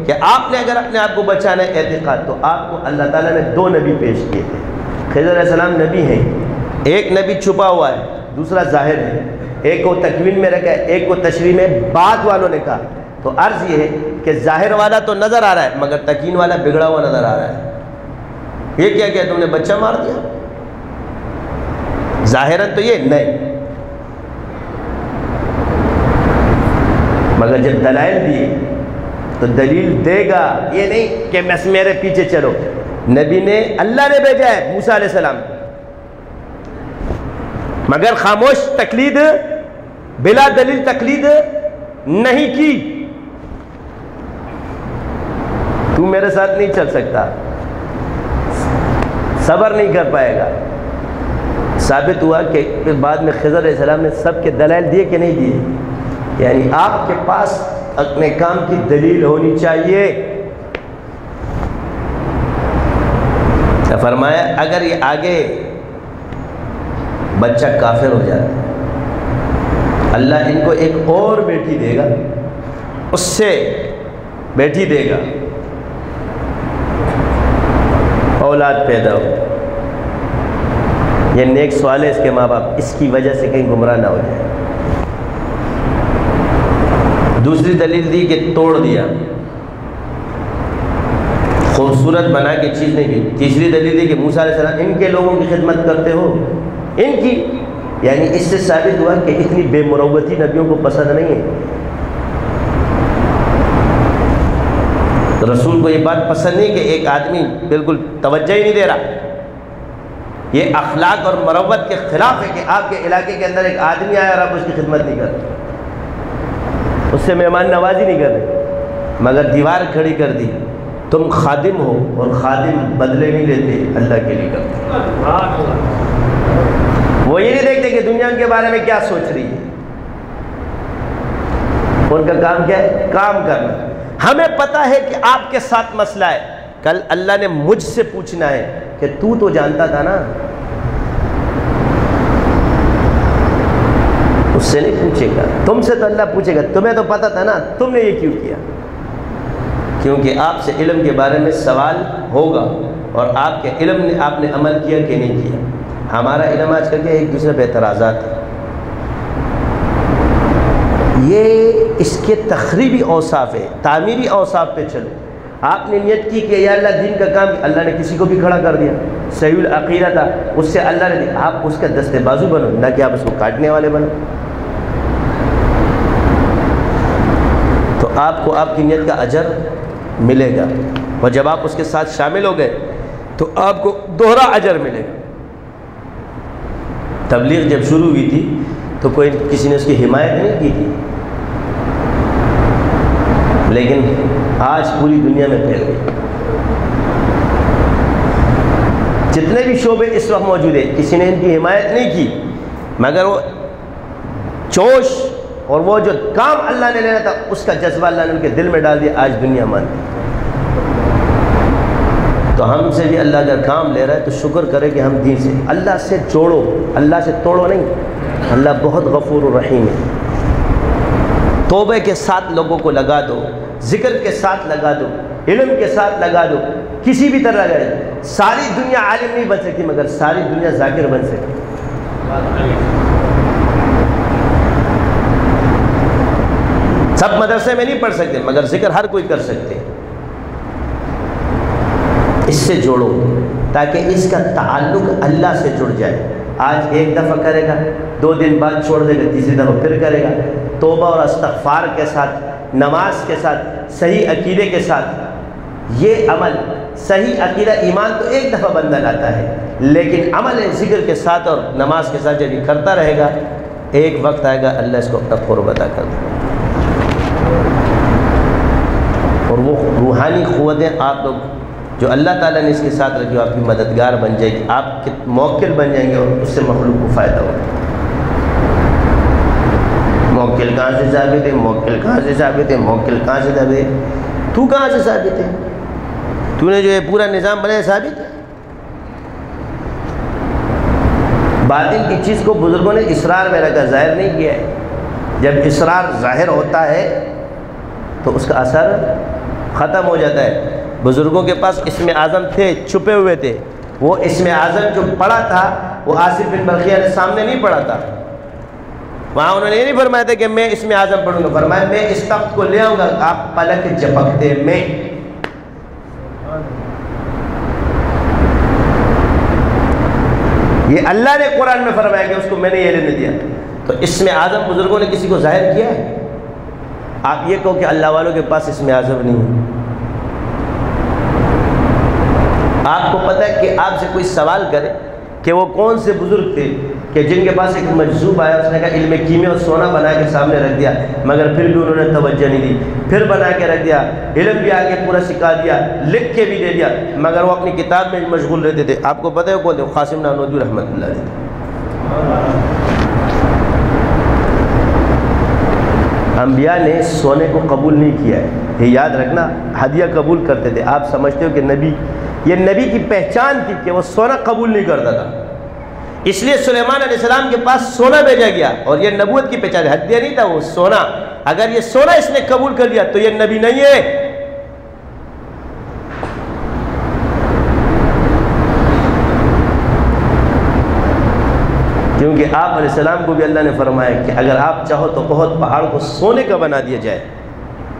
Speaker 2: کہ آپ نے اگر اپنے آپ کو بچانا ہے اعتقاد، تو آپ کو اللہ تعالیٰ نے 2 نبی پیش کیے تھے۔ خضر علیہ السلام نبی ہیں، ایک نبی چھپا ہوا ہے، دوسرا ظاہر ہے، ایک کو تکوین میں رکھا ہے، ایک کو تشریح میں بعد والوں نے کہا۔ تو عرض یہ ہے کہ ظاہر والا تو نظر آ رہا ہے مگر تکوین والا بگڑا ہوا نظر آ رہا ہے۔ یہ کیا تم نے بچہ مار دیا؟ ظاہراً تو یہ نہیں، مگر جب دلائل دیے تو دلیل دے گا، یہ نہیں کہ بس میرے پیچھے چلو۔ نبی نے اللہ نے بھیجا ہے موسیٰ علیہ السلام، مگر خاموش تقلید، بلا دلیل تقلید نہیں کی۔ تو میرے ساتھ نہیں چل سکتا، صبر نہیں کر پائے گا۔ ثابت ہوا کہ پھر بعد میں خضر علیہ السلام نے سب کے دلائل دیے کہ نہیں دیے، یعنی آپ کے پاس اپنے کام کی دلیل ہونی چاہیے۔ فرمایا اگر یہ آگے بچہ کافر ہو جاتا ہے، اللہ ان کو ایک اور بیٹی دے گا، اس سے بیٹی دے گا، اولاد پیدا ہو۔ یہ نیک سوال ہے اس کے ماں باپ، اس کی وجہ سے کہیں گمراہ نہ ہو جائے۔ دوسری دلیل دی کہ توڑ دیا، خوبصورت بنا کے چیز نہیں دی۔ تیسری دلیل دی کہ موسیٰ علیہ السلام ان کے لوگوں کی خدمت کرتے ہو، ان کی، یعنی اس سے ثابت ہوا کہ اتنی بے مروتی نبیوں کو پسند نہیں ہے۔ رسول کو یہ بات پسند نہیں کہ ایک آدمی بالکل توجہ ہی نہیں دے رہا۔ یہ اخلاق اور مروت کے خلاف ہے کہ آپ کے علاقے کے اندر ایک آدمی آیا اور آپ اس کی خدمت نہیں کرتے، اس سے مہمان نوازی نہیں کر رہے، مگر دیوار کھڑی کر دی۔ تم خادم ہو اور خادم بدلے نہیں لیتے، اللہ کے لیے کرتے۔ وہ یہ نہیں دیکھتے کہ دنیا ان کے بارے میں کیا سوچ رہی ہے، ان کا کام کیا ہے؟ کام کرنا۔ ہمیں پتہ ہے کہ آپ کے ساتھ مسئلہ ہے، کل اللہ نے مجھ سے پوچھنا ہے کہ تو جانتا تھا نا، اس سے نہیں پوچھے گا، تم سے تو اللہ پوچھے گا، تمہیں تو پتہ تھا نا، تم نے یہ کیوں کیا؟ کیونکہ آپ سے علم کے بارے میں سوال ہوگا، اور آپ کے علم نے آپ نے عمل کیا کہ نہیں کیا۔ ہمارا علم آج کل کے ایک دوسرے پہ اعتراضات ہیں، یہ اس کے تخریبی اوصاف ہے، تعمیری اوصاف پہ چلو، آپ نے نیت کی کہ یا اللہ دین کا کام، اللہ نے کسی کو بھی کھڑا کر دیا، صحیح العقیدہ تھا، اس سے اللہ نے دیا، آپ اس کا دستے بازو بنو، نہ کہ آپ اس کو کاٹنے والے بنو۔ تو آپ کو آپ کی نیت کا اجر ملے گا، اور جب آپ اس کے ساتھ شامل ہو گئے تو آپ کو دوہرا اجر ملے گا۔ تبلیغ جب شروع ہوئی تھی تو کسی نے اس کی حمایت نہیں کی تھی، لیکن آج پوری دنیا میں پھیل گئی۔ جتنے بھی شعبے اس وقت موجود ہیں، کسی نے ان کی حمایت نہیں کی، مگر وہ جوش اور وہ جو کام اللہ نے لینا تھا اس کا جذبہ اللہ نے ان کے دل میں ڈال دیا، آج دنیا مانتی۔ تو ہم سے بھی اللہ اگر کام لے رہا ہے تو شکر کرے کہ ہم دین سے، اللہ سے جوڑو، اللہ سے توڑو نہیں۔ اللہ بہت غفور و رحیم ہے۔ توبہ کے ساتھ لوگوں کو لگا دو، ذکر کے ساتھ لگا دو، علم کے ساتھ لگا دو، کسی بھی طرح لگا دو۔ ساری دنیا عالم نہیں بن سکتی مگر ساری دنیا ذاکر بن سکتی۔ سب مدرسے میں نہیں پڑھ سکتے مگر ذکر ہر کوئی کر سکتے۔ اس سے جوڑو تاکہ اس کا تعلق اللہ سے جڑ جائے۔ آج ایک دفعہ کرے گا، 2 دن بعد چھوڑ دے گا، تیسری دفعہ پھر کرے گا، توبہ اور استغفار کے ساتھ، نماز کے ساتھ، صحیح عقیدے کے ساتھ۔ یہ عمل صحیح عقیدہ ایمان تو ایک دفعہ بندہ لاتا ہے، لیکن عمل ذکر کے ساتھ اور نماز کے ساتھ جب یہ کرتا رہے گا، ایک وقت آئے گا اللہ اس کو اپنا قرب عطا کر دے گا، اور وہ روحانی قوتیں آپ لوگ جو اللہ تعالیٰ نے اس کے ساتھ رکھی آپ کی مددگار بن جائے گی، آپ کے موکل بن جائیں گے، اور اس سے مخلوق کو فائدہ ہوگا۔ موکل کہاں سے ثابت ہے؟ موکل کہاں سے ثابت ہے؟ موکل کہاں سے ثابت ہے؟ تو کہاں سے ثابت ہے؟ تو نے جو یہ پورا نظام بنایا ثابت ہے؟ باطل کی چیز کو بزرگوں نے اسرار میں رکھا، ظاہر نہیں کیا ہے۔ جب اسرار ظاہر ہوتا ہے تو اس کا اثر ختم ہو جاتا ہے۔ بزرگوں کے پاس اسم اعظم تھے، چھپے ہوئے تھے، وہ اسم اعظم جو پڑھا تھا وہ آصف بن بلخیہ نے سامنے نہیں پڑھا تھا، وہاں انہوں نے یہ نہیں فرمایا تھا کہ میں اسم اعظم پڑھوں گا، فرمایا میں اس تخت کو لے آؤں گا آپ پلک جھپکتے میں۔ یہ اللہ نے قرآن میں فرمایا کہ اس کو میں نے یہ لینے دیا۔ تو اسم اعظم بزرگوں نے کسی کو ظاہر کیا ہے؟ آپ یہ کہو کہ اللہ والوں کے پاس اسم اعظم نہیں ہے۔ آپ کو پتہ ہے کہ آپ سے کوئی سوال کرے کہ وہ کون سے بزرگ تھے کہ جن کے پاس ایک مجذوب آیا، اس نے کہا علم کیمیا اور سونا بنا کے سامنے رکھ دیا، مگر پھر بھی انہوں نے توجہ نہیں دی، پھر بنا کے رکھ دیا، علم بھی آگے پورا سکھا دیا، لکھ کے بھی دے دیا، مگر وہ اپنی کتاب میں مشغول رہتے تھے۔ آپ کو پتہ ہے کون تھے؟ قاسم نانوتوی رحمۃ اللہ علیہ۔ انبیاء نے سونے کو قبول نہیں کیا ہے، یہ یاد رکھنا، ہدیہ قبول کرتے تھے۔ آپ سمجھتے ہو کہ نبی، یہ نبی کی پہچان تھی کہ وہ سونا قبول نہیں کرتا تھا، اس لیے سلیمان علیہ السلام کے پاس سونا بھیجا گیا، اور یہ نبوت کی پہچان ہے، ہدیہ نہیں تھا وہ سونا۔ اگر یہ سونا اس نے قبول کر لیا تو یہ نبی نہیں ہے۔ کیونکہ آپ علیہ السلام کو بھی اللہ نے فرمایا کہ اگر آپ چاہو تو بہت پہاڑ کو سونے کا بنا دیا جائے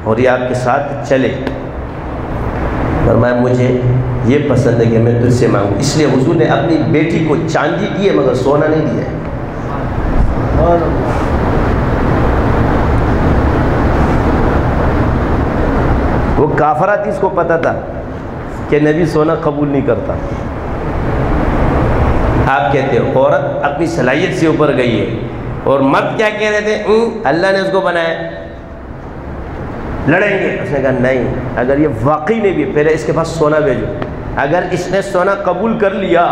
Speaker 2: اور یہ آپ کے ساتھ چلے۔ فرمایا مجھے یہ پسند ہے کہ میں تجھ سے مانگوں، اس لیے حضور نے اپنی بیٹی کو چاندی دی ہے مگر سونا نہیں دیا ہے۔ وہ کافرہ تھی، اس کو پتہ تھا کہ نبی سونا قبول نہیں کرتا۔ آپ کہتے ہو عورت اپنی صلاحیت سے اوپر گئی ہے، اور مرد کیا کہہ رہے تھے؟ اللہ نے اس کو بنایا، لڑیں گے۔ اس نے کہا نہیں، اگر یہ واقعی نہیں بھی، پہلے اس کے پاس سونا بھیجو، اگر اس نے سونا قبول کر لیا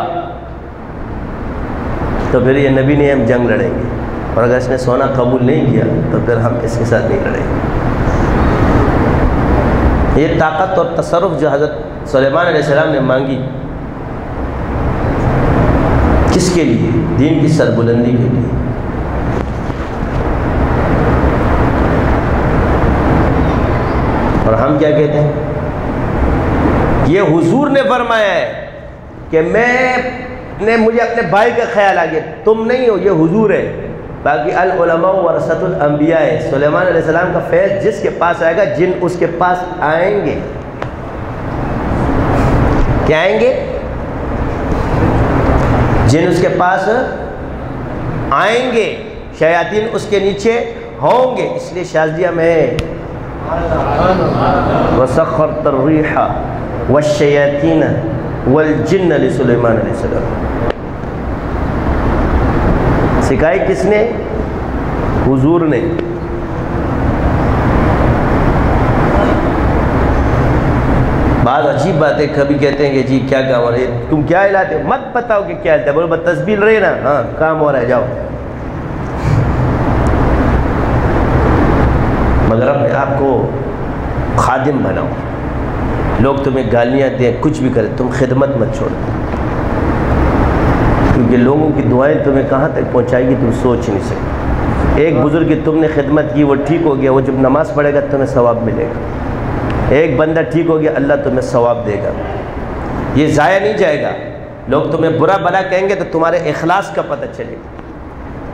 Speaker 2: تو پھر یہ نبی نے ہم جنگ لڑیں گے، اور اگر اس نے سونا قبول نہیں کیا تو پھر ہم اس کے ساتھ نہیں لڑیں گے۔ یہ طاقت اور تصرف جو حضرت سلیمان علیہ السلام نے مانگی، کس کے لیے؟ دین کی سربلندی کے لیے۔ اور ہم کیا کہتے ہیں؟ یہ حضور نے فرمایا ہے کہ مجھے اپنے بھائی کا خیال آ گیا، تم نہیں ہو، یہ حضور ہے۔ باقی العلماء ورثۃ الانبیاء ہے، سلیمان علیہ السلام کا فیض جس کے پاس آئے گا جن اس کے پاس آئیں گے۔ کیا آئیں گے؟ جن اس کے پاس آئیں گے، شیاطین اس کے نیچے ہوں گے. اس لیے شاذلیہ میں وَسَخَّرْتَ الرِّيحَ وَالشَّيَاطِينَ وَالْجِنَّ لِسُلَيْمَانَ علیہ السلام. سکھائی کس نے؟ حضور نے. بعض عجیب باتیں کبھی کہتے ہیں کہ جی کیا کام ہو رہا ہے، تم کیا ہلاتے ہو؟ مت بتاؤ کہ کیا ہلتا ہے، بولو بس تسبیح رہے نا، ہاں کام ہو رہا ہے، جاؤ. مگر اپنے آپ کو خادم بناؤ. لوگ تمہیں گالیاں دیں، کچھ بھی کریں، تم خدمت مت چھوڑ، کیونکہ لوگوں کی دعائیں تمہیں کہاں تک پہنچائے گی تم سوچ نہیں سکتے. ایک بزرگ کی تم نے خدمت کی، وہ ٹھیک ہو گیا، وہ جب نماز پڑھے گا تمہیں ثواب ملے گا. ایک بندہ ٹھیک ہو گیا، اللہ تمہیں ثواب دے گا، یہ ضائع نہیں جائے گا. لوگ تمہیں برا بھلا کہیں گے تو تمہارے اخلاص کا پتہ چلے گا.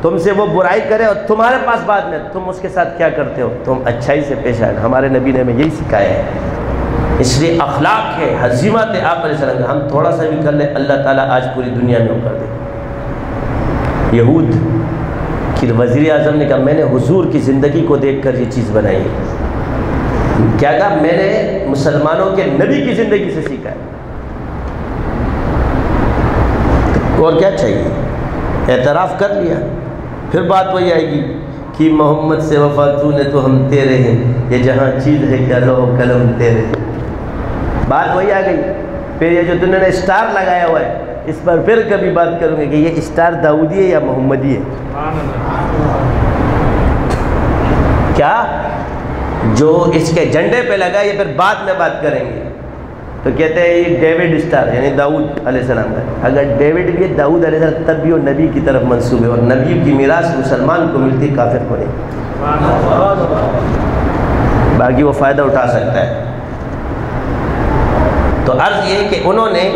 Speaker 2: تم سے وہ برائی کرے اور تمہارے پاس بعد میں تم اس کے ساتھ کیا کرتے ہو، تم اچھائی سے پیش آئے. ہمارے نبی نے ہمیں یہی سکھایا ہے. اس لیے اخلاق ہے، حزیمت ہے آپ علیہ السلام. ہم تھوڑا سا بھی کر لیں، اللہ تعالیٰ آج پوری دنیا میں وہ کر دے. یہود کی وزیر اعظم نے کہا میں نے حضور کی زندگی کو دیکھ کر یہ چیز بنائی ہے. کیا کہا؟ میں نے مسلمانوں کے نبی کی زندگی سے سیکھا ہے. اور کیا چاہیے؟ اعتراف کر لیا. پھر بات وہی آئے گی کہ محمد سے وفا تو نے تو ہم تیرے ہیں، یہ جہاں چیز ہے کیا لوح و قلم تیرے. بات وہی آ گئی. پھر یہ جو تم نے اسٹار لگایا ہوا ہے، اس پر پھر کبھی بات کروں گے کہ یہ اسٹار داؤدی ہے یا محمدی ہے. کیا جو اس کے جھنڈے پہ لگا یہ پھر بعد میں بات کریں گے. تو کہتے ہیں یہ ڈیوڈ اسٹار یعنی داؤد علیہ السلام کا. اگر ڈیوڈ بھی ہے، داؤد علیہ السلام، تب بھی وہ نبی کی طرف منسوب ہے، اور نبی کی میراث مسلمان کو ملتی، کافر کو نہیں. باقی وہ فائدہ اٹھا سکتا ہے. تو عرض یہ کہ انہوں نے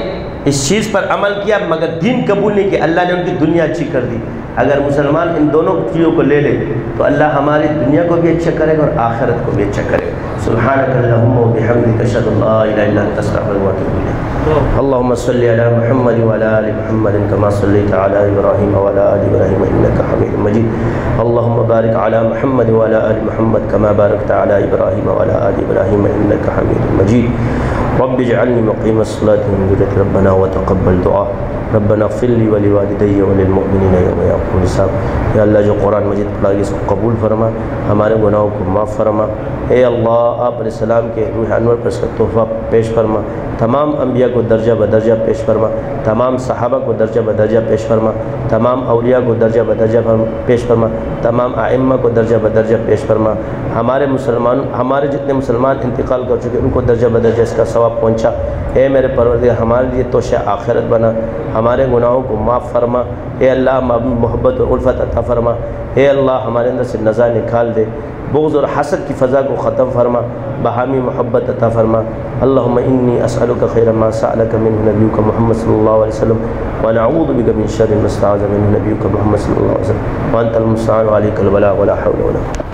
Speaker 2: اس چیز پر عمل کیا مگر دین قبول نہیں کیا. اللہ نے ان کی دنیا اچھی کر دی. اگر مسلمان ان دونوں چیزوں کو لے لے تو اللہ ہماری دنیا کو بھی اچھا کرے گا اور آخرت کو بھی اچھا کرے گا. سبحانک اللہم و بحمدک اشہد ان لا الہ الا انت استغفرک و اتوب الیک. اللہم صلی علی محمد وعلی آل محمد کما صلیت علی ابراہیم وعلی آل ابراہیم انک حمید مجید. اللہم بارک علی محمد وعلی آل محمد کما بارکت علی ابراہیم وعلی آل ابراہیم انک حمید مجید. رب اجعلنی مقیم الصلاة من ذریتی ربنا وتقبل دعا. ربنا اغفر لی ولوالدی وللمؤمنین یوم یقوم الحساب. یا اللہ جو قرآن مجید پڑھا اس کو قبول فرما، ہمارے گناہوں کو معاف فرما. اے اللہ آپ علیہ السلام کے روح انور پر اس کا تحفہ پیش فرما. تمام انبیاء کو درجہ بدرجہ پیش فرما. تمام صحابہ کو درجہ بدرجہ پیش فرما. تمام اولیاء کو درجہ بدرجہ پیش فرما. تمام ائمہ کو درجہ بدرجہ پیش فرما. ہمارے جتنے مسلمان انتقال کر چکے ان کو درجہ بدرجہ اس کا ثواب پہنچا. اے میرے پروردگار ہمارے لیے توشہ آخرت بنا، ہمارے گناہوں کو معاف فرما. اے اللہ محبت اور الفت عطا فرما. اے اللہ ہمارے اندر سے نزاع نکال دے، بغض اور حسد کی فضا کو ختم فرما، باہمی محبت عطا فرما. اللہم انی اسألک خیر ما سألک منہ نبیک محمد صلی اللہ علیہ وسلم ونعوذ بک من شر ما استعاذ منہ نبیک محمد صلی اللہ علیہ وسلم وانت المستعان وعلیک البلاغ ولا حول ولا قوة.